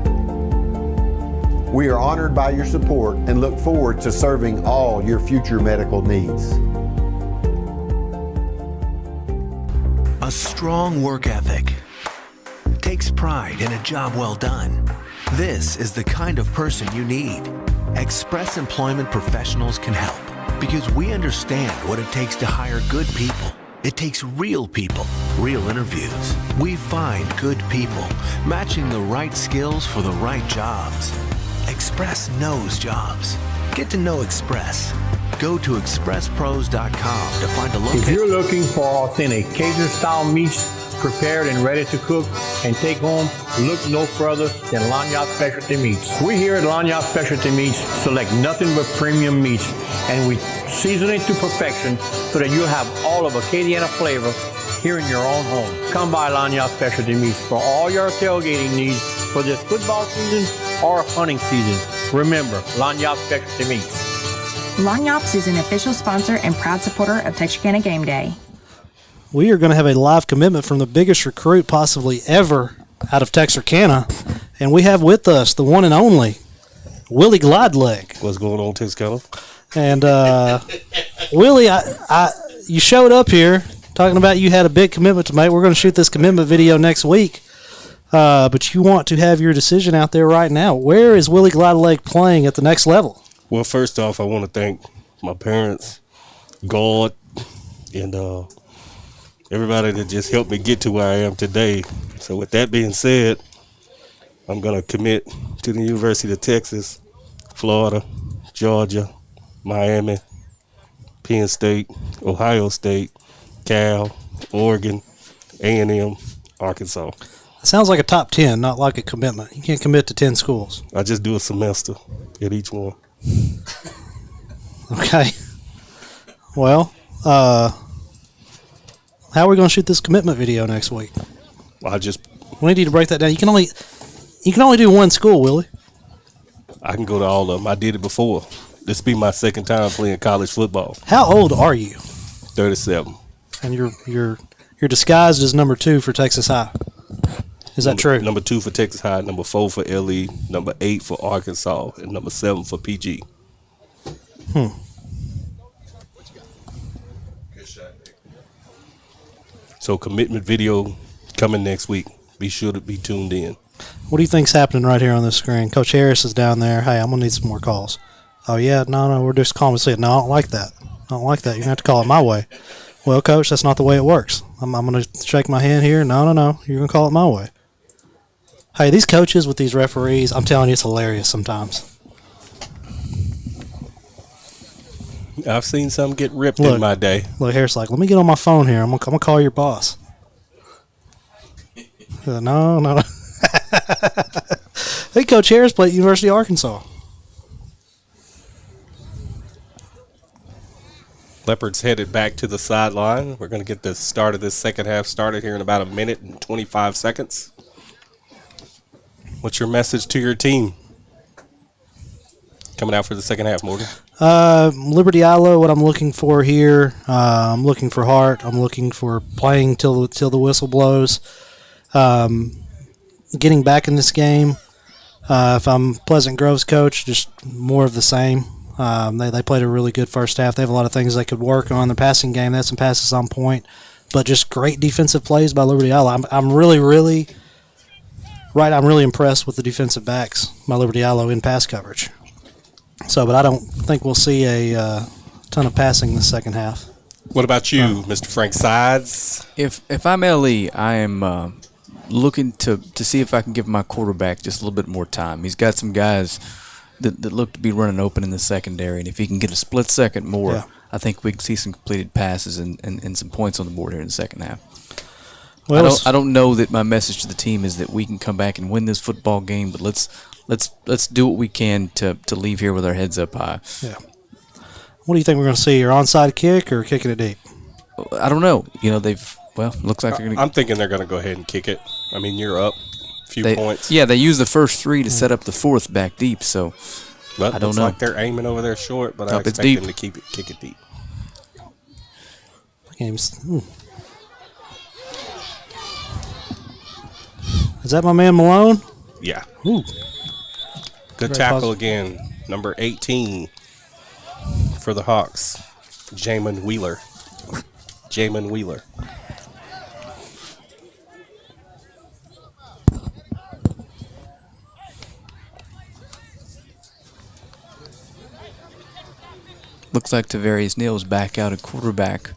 We are honored by your support and look forward to serving all your future medical needs. A strong work ethic takes pride in a job well done. This is the kind of person you need. Express Employment Professionals can help because we understand what it takes to hire good people. It takes real people, real interviews. We find good people, matching the right skills for the right jobs. Express knows jobs. Get to know Express. Go to expresspros.com to find a If location. you're looking for authentic Cajun-style meats prepared and ready to cook and take home, look no further than Lanyard Specialty Meats. We here at Lanyard Specialty Meats select nothing but premium meats, and we season it to perfection so that you have all of Acadiana flavor here in your own home. Come by Lanyard Specialty Meats for all your tailgating needs for this football season or hunting season. Remember, Lanyard Specialty Meats. Lanyards is an official sponsor and proud supporter of Texarkana Game Day. We are going to have a live commitment from the biggest recruit possibly ever out of Texarkana, and we have with us the one and only Willie Glideleg. What's going on, Texarkana? And Willie, you showed up here talking about you had a big commitment to make. We're going to shoot this commitment video next week, but you want to have your decision out there right now. Where is Willie Glideleg playing at the next level? Well, first off, I want to thank my parents, God, and everybody that just helped me get to where I am today. So with that being said, I'm going to commit to the University of Texas, Florida, Georgia, Miami, Penn State, Ohio State, Cal, Oregon, A&M, Arkansas. It sounds like a top 10, not like a commitment. You can't commit to 10 schools. I just do a semester at each one. Okay. Well, how are we going to shoot this commitment video next week? We need you to break that down. You can only do one school, Willie. I can go to all of them. I did it before. This will be my second time playing college football. How old are you? 37. And you're disguised as number 2 for Texas High. Is that true? Number 2 for Texas High, number 4 for LE, number 8 for Arkansas, and number 7 for PG. So commitment video coming next week. Be sure to be tuned in. What do you think's happening right here on this screen? Coach Harris is down there. Hey, I'm going to need some more calls. Oh, yeah? No, we're just calling to see it. No, I don't like that. I don't like that. You're going to have to call it my way. Well, Coach, that's not the way it works. I'm going to shake my hand here. No. You're going to call it my way. Hey, these coaches with these referees, I'm telling you, it's hilarious sometimes. I've seen some get ripped Look. in my day. Look, Harris like, let me get on my phone here. I'm gonna call your boss. No. Hey, Coach Harris played at University of Arkansas. Leopard's headed back to the sideline. We're going to get the start of this second half started here in about a minute and 25 seconds. What's your message to your team coming out for the second half, Morgan? Liberty Eylau, what I'm looking for here, I'm looking for heart. I'm looking for playing till the whistle blows. Getting back in this game. If I'm Pleasant Grove's coach, just more of the same. They played a really good first half. They have a lot of things they could work on. Their passing game, they had some passes on point, but just great defensive plays by Liberty Eylau. I'm really impressed with the defensive backs by Liberty Eylau in pass coverage. So, but I don't think we'll see a ton of passing in the second half. What about you, Mr. Frank Sides? If I'm LE, I am looking to see if I can give my quarterback just a little bit more time. He's got some guys that look to be running open in the secondary, and if he can get a split second more, I think we can see some completed passes and some points on the board here in the second half. Well, I don't know that my message to the team is that we can come back and win this football game, but let's do what we can to leave here with our heads up high. Yeah. What do you think we're going to see here? Onside kick or kicking it deep? I don't know. Looks like they're going to. I'm thinking they're going to go ahead and kick it. I mean, you're up a few points. Yeah, they used the first three to set up the fourth back deep, so but I don't looks know. Like they're aiming over there short, but I expect them to kick it deep. Is that my man Malone? Yeah. Ooh. Good tackle again. Number 18 for the Hawks, Jamin Wheeler. Looks like Tavarius Neal's back out at quarterback.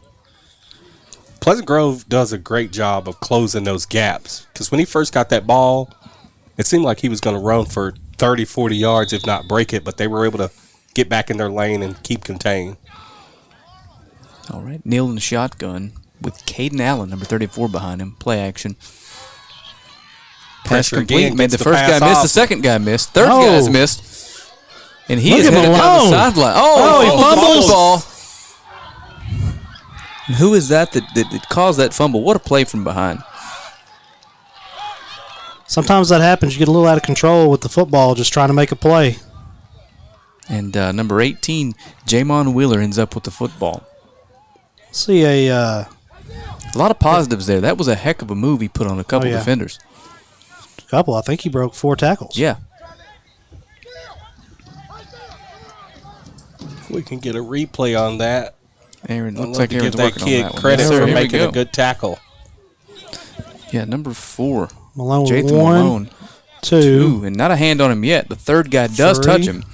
Pleasant Grove does a great job of closing those gaps because when he first got that ball, it seemed like he was going to run for 30, 40 yards, if not break it, but they were able to get back in their lane and keep contained. All right, Neal in the shotgun with Caden Allen, number 34, behind him. Play action. Pass Pressure complete. again, Made the gets first pass guy miss, off. the second guy missed, third guy's missed. And he is Look at headed down the Malone. sideline. He fumbles the ball. And who is that caused that fumble? What a play from behind. Sometimes that happens. You get a little out of control with the football just trying to make a play. And number 18, Jamon Wheeler, ends up with the football. See a lot of positives there. That was a heck of a move he put on a couple defenders. I think he broke 4 tackles. Yeah. We can get a replay on that. Aaron, looks like Aaron's give that working on kid that one. credit Yes, sir. for Here we making go. a good tackle. Yeah, number 4. Malone, Jathan 1, Malone. 2. And not a hand on him yet. The third guy does 3. touch him.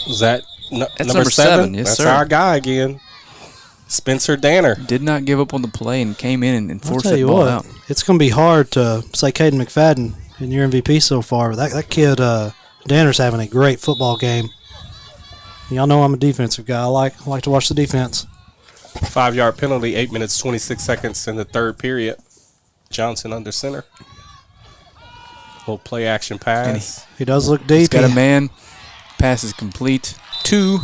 Is that That's number 7? Yes, That's sir. our guy again. Spencer Danner. Did not give up on the play and came in and I'll forced tell that you ball what, out. it's going to be hard to say Caden McFadden in your MVP so far. But that kid, Danner's having a great football game. Y'all know I'm a defensive guy. I like to watch the defense. 5-yard penalty, 8 minutes, 26 seconds in the third period. Johnson under center. Little play action pass. He does look deep. He's got a man. Pass is complete. 2.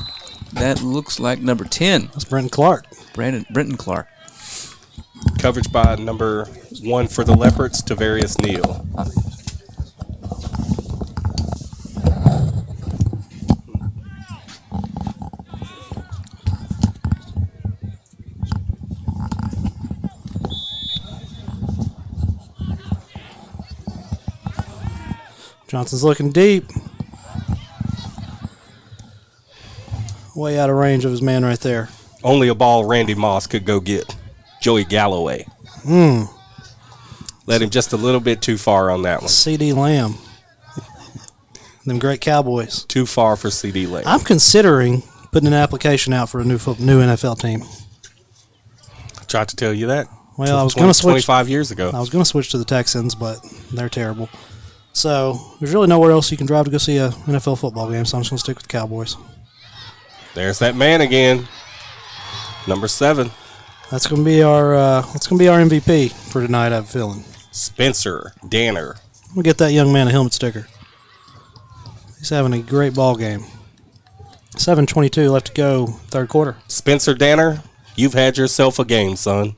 That looks like number 10. That's Brenton Clark. Brenton Clark. Coverage by number 1 for the Leopards, Tavarius Neal. Johnson's looking deep. Way out of range of his man right there. Only a ball Randy Moss could go get. Joey Galloway. Led him just a little bit too far on that one. C.D. Lamb. Them great Cowboys. Too far for C.D. Lamb. I'm considering putting an application out for a new NFL team. I tried to tell you that. Well, I was going to switch 25 years ago. I was going to switch to the Texans, but they're terrible. So there's really nowhere else you can drive to go see a NFL football game, so I'm just going to stick with the Cowboys. There's that man again, number 7. That's going to be our MVP for tonight, I have a feeling. Spencer Danner. We'll get that young man a helmet sticker. He's having a great ball game. 7:22 left to go, third quarter. Spencer Danner, you've had yourself a game, son.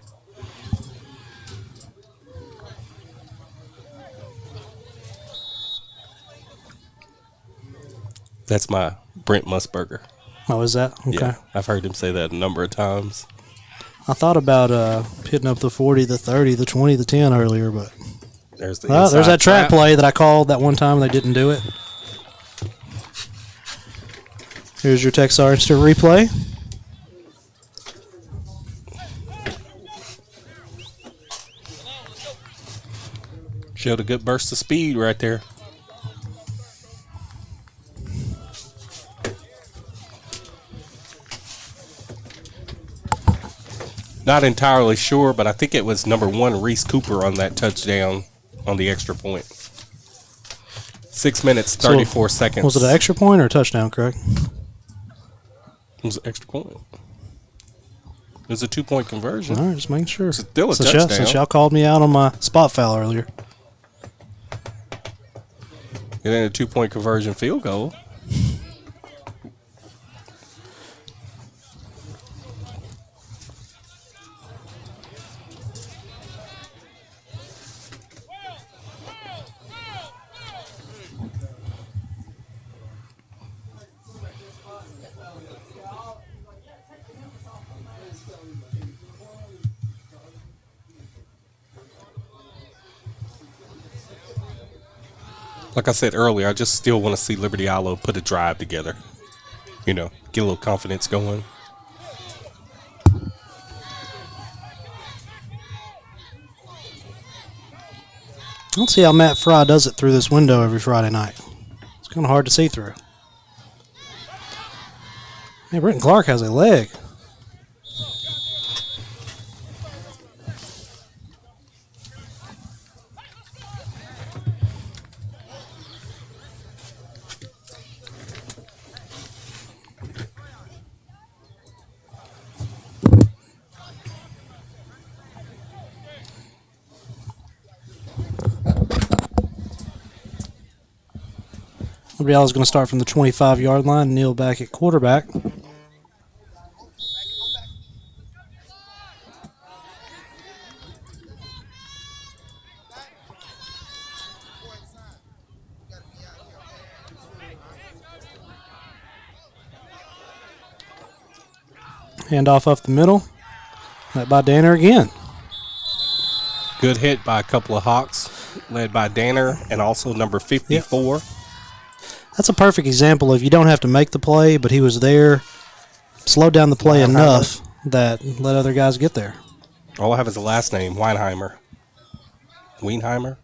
That's my Brent Musburger. Oh, is that? Okay. Yeah, I've heard him say that a number of times. I thought about hitting up the 40, the 30, the 20, the 10 earlier, but there's there's that trap play that I called that one time and they didn't do it. Here's your Texar instant replay. Showed a good burst of speed right there. Not entirely sure, but I think it was number 1 Reese Cooper on that touchdown on the extra point. 6 minutes, 34 seconds. Was it an extra point or a touchdown, Craig? It was an extra point. It was a 2-point conversion. All right, just making sure. It's still a touchdown. Since y'all called me out on my spot foul earlier. It ain't a 2-point conversion field goal. Like I said earlier, I just still want to see Liberty Eylau put a drive together. You know, get a little confidence going. I don't see how Matt Fry does it through this window every Friday night. It's kind of hard to see through. Hey, Britton Clark has a leg. Liberty Eylau is going to start from the 25-yard line, kneel back at quarterback. Handoff up the middle. That by Danner again. Good hit by a couple of Hawks, led by Danner and also number 54. Yep. That's a perfect example of you don't have to make the play, but he was there, slowed down the play enough that let other guys get there. All I have is the last name, Weinheimer. Weinheimer?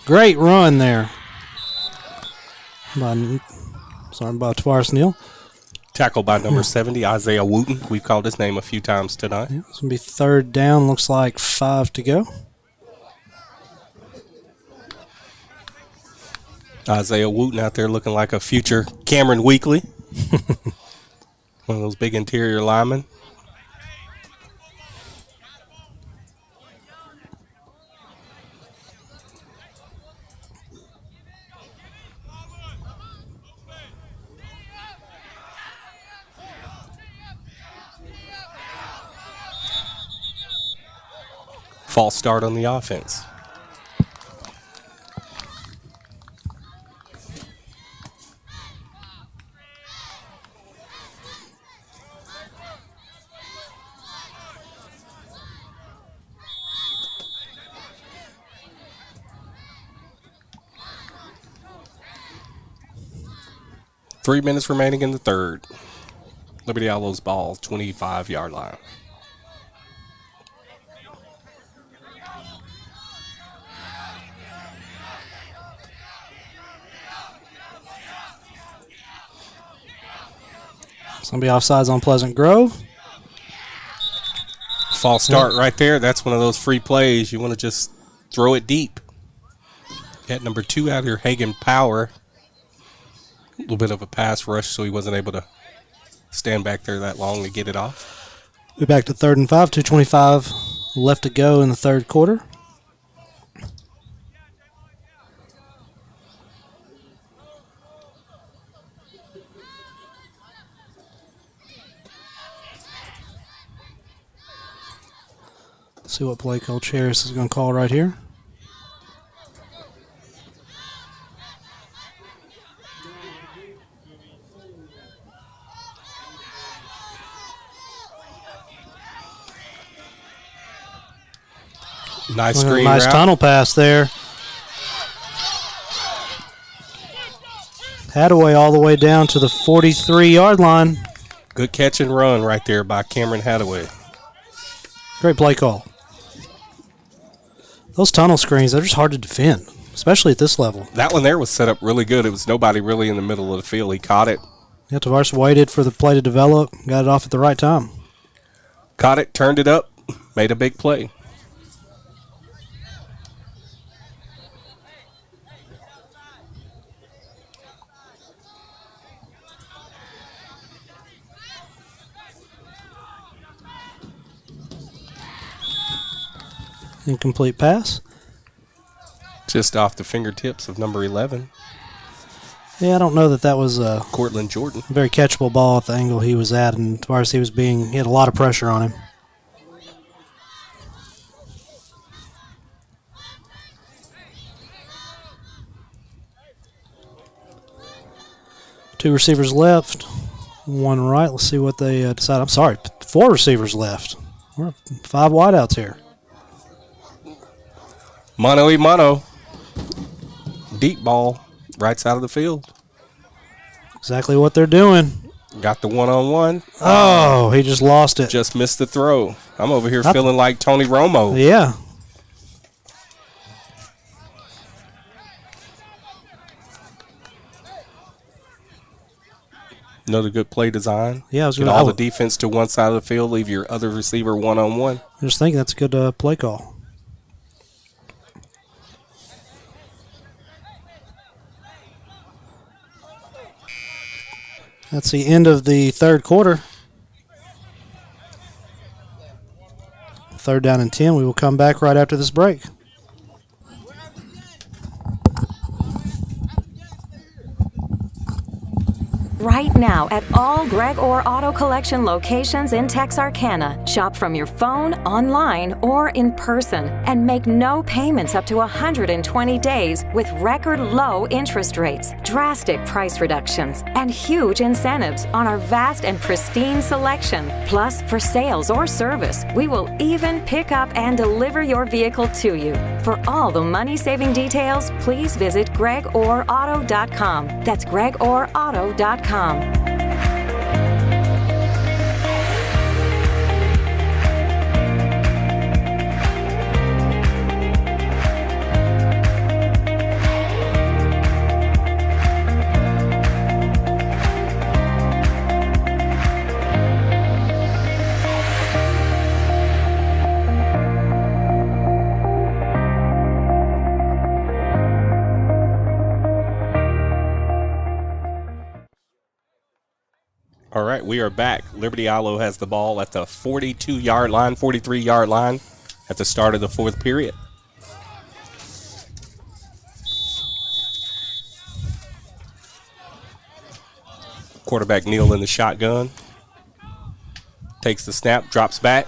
Great run there by Tavares Neal. Tackled by number 70, Isaiah Wooten. We've called his name a few times tonight. Yeah, it's going to be third down. Looks like 5 to go. Isaiah Wooten out there looking like a future Cameron Weekly. One of those big interior linemen. False start on the offense. Three minutes remaining in the third. Liberty Eylau's ball, 25-yard line. It's going to be offsides on Pleasant Grove. False start right there. That's one of those free plays. You want to just throw it deep. Got number 2 out here, Hagen Power. A little bit of a pass rush, so he wasn't able to stand back there that long to get it off. We're back to 3rd and 5, 2:25 left to go in the third quarter. See what play Coach Harris is going to call right here. Nice screen Nice route. tunnel pass there. Hadaway all the way down to the 43-yard line. Good catch and run right there by Cameron Hadaway. Great play call. Those tunnel screens, they're just hard to defend, especially at this level. That one there was set up really good. It was nobody really in the middle of the field. He caught it. Yeah, Tavares waited for the play to develop, got it off at the right time. Caught it, turned it up, made a big play. Incomplete pass. Just off the fingertips of number 11, Yeah, I don't know that that was a Cortland Jordan. very catchable ball at the angle he was at, and Tavares he had a lot of pressure on him. Two receivers left, one right. Let's see what they decide. I'm sorry, 4 receivers left. We're 5 wideouts here. Mano y mano. Deep ball, right side of the field. Exactly what they're doing. Got the one-on-one. Oh, he just lost it. Just missed the throw. I'm over here feeling like Tony Romo. Yeah. Another good play design. Yeah, I was Get gonna- all the defense to one side of the field, leave your other receiver one-on-one. I'm just thinking that's a good play call. That's the end of the third quarter. 3rd down and 10. We will come back right after this break. Right now at all Greg Orr Auto Collection locations in Texarkana. Shop from your phone, online, or in person and make no payments up to 120 days with record low interest rates, drastic price reductions, and huge incentives on our vast and pristine selection. Plus, for sales or service, we will even pick up and deliver your vehicle to you. For all the money-saving details, please visit gregorauto.com. That's gregorauto.com. All right, we are back. Liberty Eylau has the ball at the 42-yard line, 43-yard line at the start of the 4th period. Quarterback Neal in the shotgun. Takes the snap, drops back,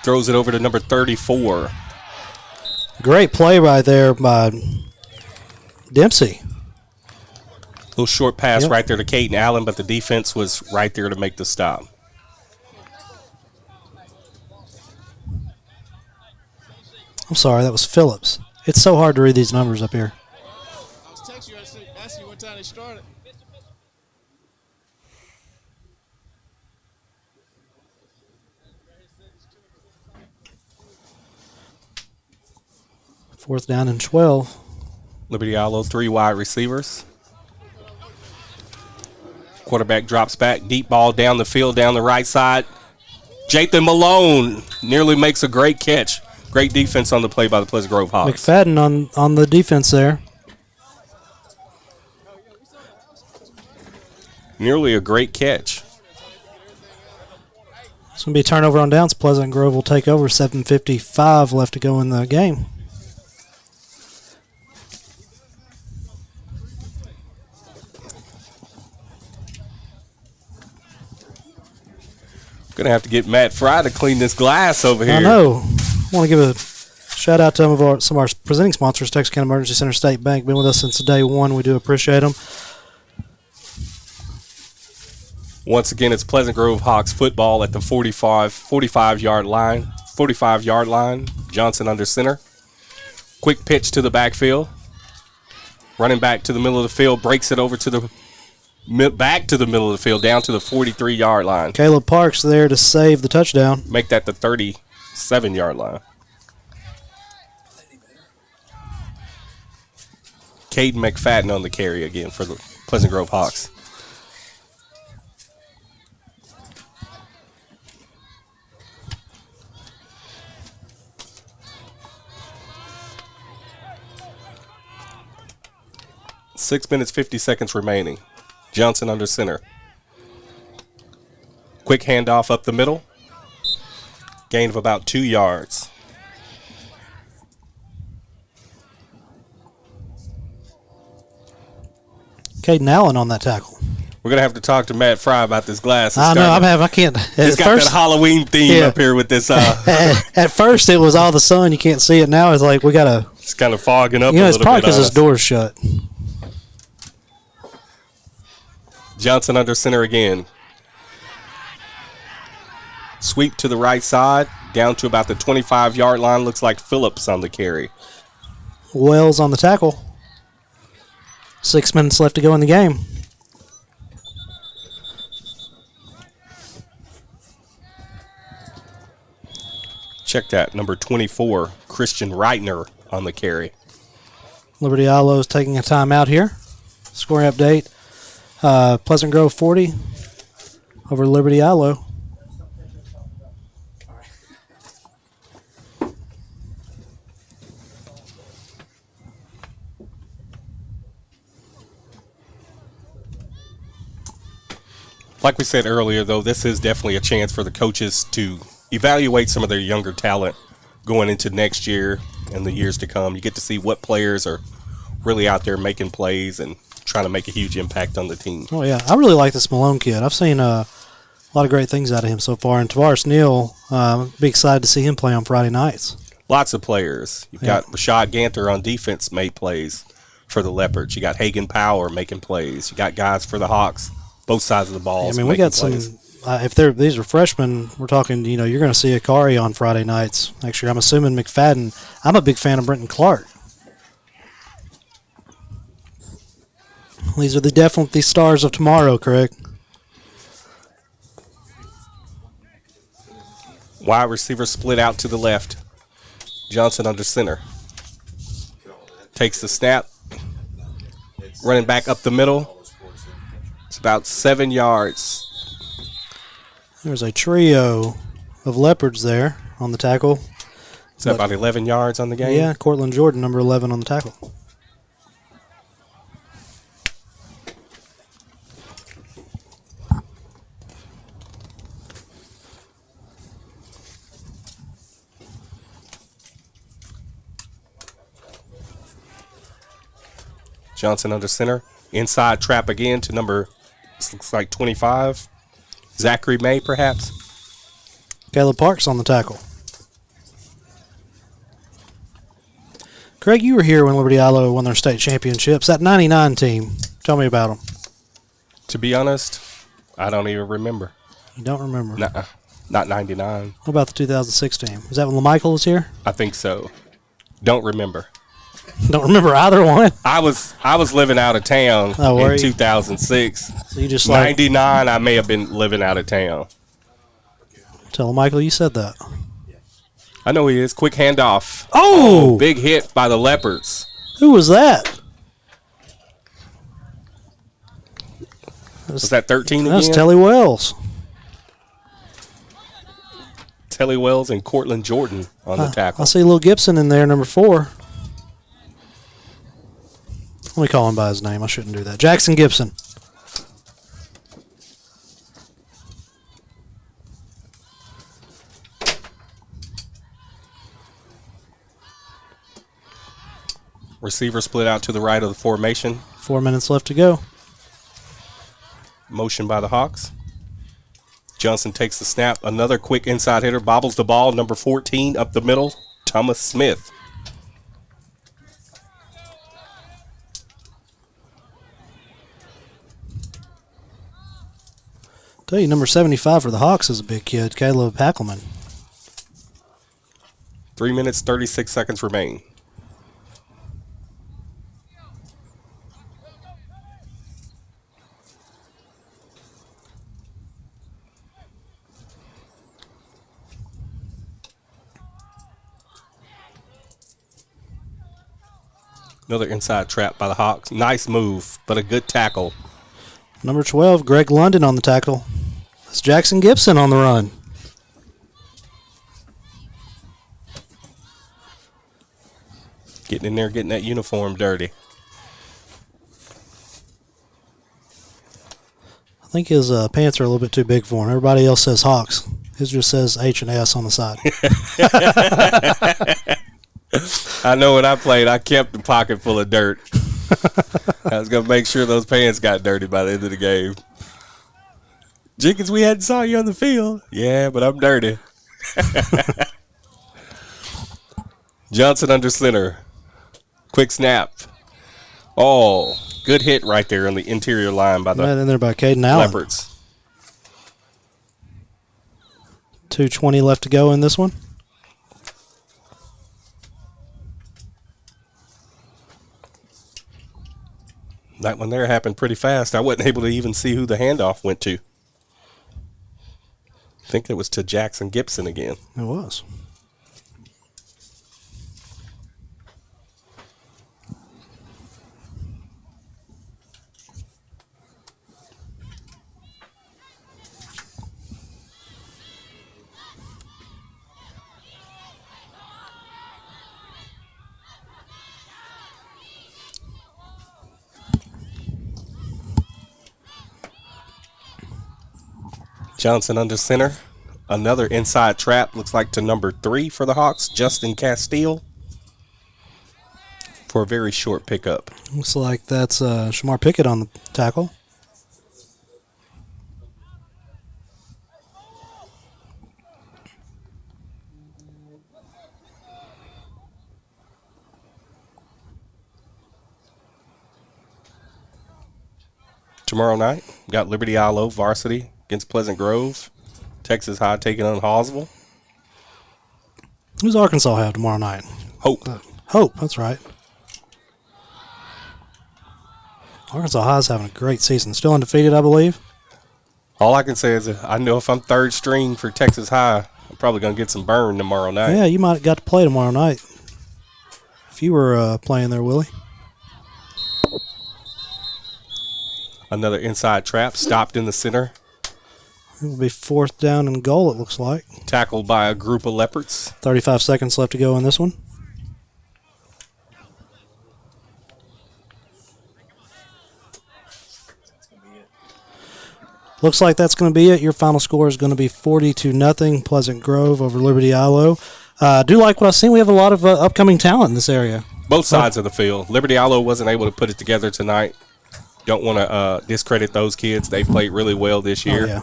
throws it over to number 34. Great play right there by Dempsey. Little short pass right there to Caden Allen, but the defense was right there to make the stop. I'm sorry, that was Phillips. It's so hard to read these numbers up here. I was texting you, asking you what time they started. Fourth down and 12. Liberty Eylau, 3 wide receivers. Quarterback drops back. Deep ball down the field, down the right side. Jathan Malone nearly makes a great catch. Great defense on the play by the Pleasant Grove Hawks. McFadden on the defense there. Nearly a great catch. It's going to be a turnover on downs. Pleasant Grove will take over. 7:55 left to go in the game. Going to have to get Matt Fry to clean this glass over here. I know. I want to give a shout out to some of our presenting sponsors, Texarkana Emergency Center State Bank. Been with us since day one. We do appreciate them. Once again, it's Pleasant Grove Hawks football at the 45-yard line. 45-yard line. Johnson under center. Quick pitch to the backfield. Running back to the middle of the field, breaks it over to the back to the middle of the field, down to the 43-yard line. Caleb Parks there to save the touchdown. Make that the 37-yard line. Caden McFadden on the carry again for the Pleasant Grove Hawks. Six minutes, 50 seconds remaining. Johnson under center. Quick handoff up the middle. Gain of about 2 yards. Caden Allen on that tackle. We're going to have to talk to Matt Fry about this glass. I know. I can't. It's got that Halloween theme up here with this. At first, it was all the sun. You can't see it now. It's like we got to. It's kind of fogging up a little bit. It's probably because his door's shut. Johnson under center again. Sweep to the right side, down to about the 25-yard line. Looks like Phillips on the carry. Wells on the tackle. 6 minutes left to go in the game. Check that. Number 24, Christian Reitner on the carry. Liberty Eylau is taking a timeout here. Scoring update. Pleasant Grove 40 over Liberty Eylau. Like we said earlier, though, this is definitely a chance for the coaches to evaluate some of their younger talent going into next year and the years to come. You get to see what players are really out there making plays and trying to make a huge impact on the team. Oh, yeah. I really like this Malone kid. I've seen a lot of great things out of him so far. And Tavares Neal, be excited to see him play on Friday nights. Lots of players. You've got Rashad Ganter on defense made plays for the Leopards. You got Hagan Power making plays. You got guys for the Hawks, both sides of the ball. I mean, we got plays. If these are freshmen, we're talking, you're going to see Akari on Friday nights. Actually, I'm assuming McFadden. I'm a big fan of Brenton Clark. These are definitely the stars of tomorrow, Craig. Wide receiver split out to the left. Johnson under center. Takes the snap. Running back up the middle. It's about 7 yards. There's a trio of Leopards there on the tackle. Is that about 11 yards on the game? Yeah, Cortland Jordan, number 11 on the tackle. Johnson under center. Inside trap again to number, this looks like 25. Zachary May, perhaps. Caleb Parks on the tackle. Craig, you were here when Liberty Eylau won their state championships. That 99 team, tell me about them. To be honest, I don't even remember. You don't remember? Nuh-uh. Not 99. What about the 2006 team? Was that when LaMichael was here? I think so. Don't remember. Don't remember either one? I was living out of town in 2006. So you just 99, I may have been living out of town. Tell Michael you said that. I know he is. Quick handoff. Oh! Big hit by the Leopards. Who was that? Was that 13 again? That's Telly Wells. Telly Wells and Cortland Jordan on the tackle. I see Lil Gibson in there, number 4. Let me call him by his name. I shouldn't do that. Jackson Gibson. Receiver split out to the right of the formation. 4 minutes left to go. Motion by the Hawks. Johnson takes the snap. Another quick inside hitter. Bobbles the ball. Number 14 up the middle. Thomas Smith. Tell you, number 75 for the Hawks is a big kid, Caleb Hackelman. 3 minutes, 36 seconds remain. Another inside trap by the Hawks. Nice move, but a good tackle. Number 12, Greg London on the tackle. That's Jackson Gibson on the run. Getting in there, getting that uniform dirty. I think his pants are a little bit too big for him. Everybody else says Hawks. His just says H&S on the side. I know when I played, I kept the pocket full of dirt. I was going to make sure those pants got dirty by the end of the game. Jenkins, we hadn't saw you on the field. Yeah, but I'm dirty. Johnson under center. Quick snap. Oh, good hit right there on the interior line by the Right in there by Caden Allen. Leopards. 2:20 left to go in this one. That one there happened pretty fast. I wasn't able to even see who the handoff went to. I think it was to Jackson Gibson again. It was. Johnson under center. Another inside trap. Looks like to number 3 for the Hawks, Justin Castile, for a very short pickup. Looks like that's Shamar Pickett on the tackle. Tomorrow night, got Liberty Eylau varsity against Pleasant Grove. Texas High taking on Hallsville. Who's Arkansas have tomorrow night? Hope. Hope, that's right. Arkansas High's having a great season. Still undefeated, I believe. All I can say is I know if I'm third string for Texas High, I'm probably going to get some burn tomorrow night. Yeah, you might have got to play tomorrow night if you were playing there, Willie. Another inside trap, stopped in the center. It will be 4th down and goal, it looks like. Tackled by a group of Leopards. 35 seconds left to go in this one. Looks like that's going to be it. Your final score is going to be 40-0, Pleasant Grove over Liberty Eylau. Do like what I've seen. We have a lot of upcoming talent in this area. Both sides of the field. Liberty Eylau wasn't able to put it together tonight. Don't want to discredit those kids. They played really well this year. Oh, yeah.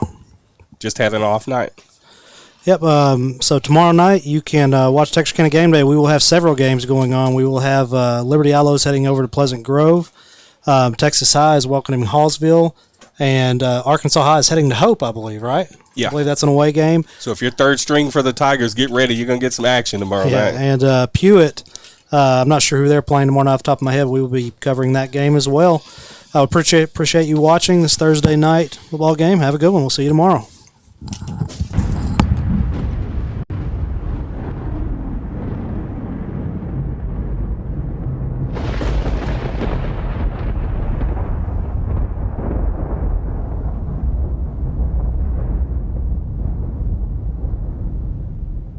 Just had an off night. Yep. So tomorrow night you can watch Texarkana Game Day. We will have several games going on. We will have Liberty Eylau heading over to Pleasant Grove. Texas High is welcoming Hallsville. And Arkansas High is heading to Hope, I believe, right? Yeah. I believe that's an away game. So if you're third string for the Tigers, get ready. You're going to get some action tomorrow night. And Pewitt, I'm not sure who they're playing tomorrow night off the top of my head. We will be covering that game as well. I appreciate you watching this Thursday night football game. Have a good one. We'll see you tomorrow.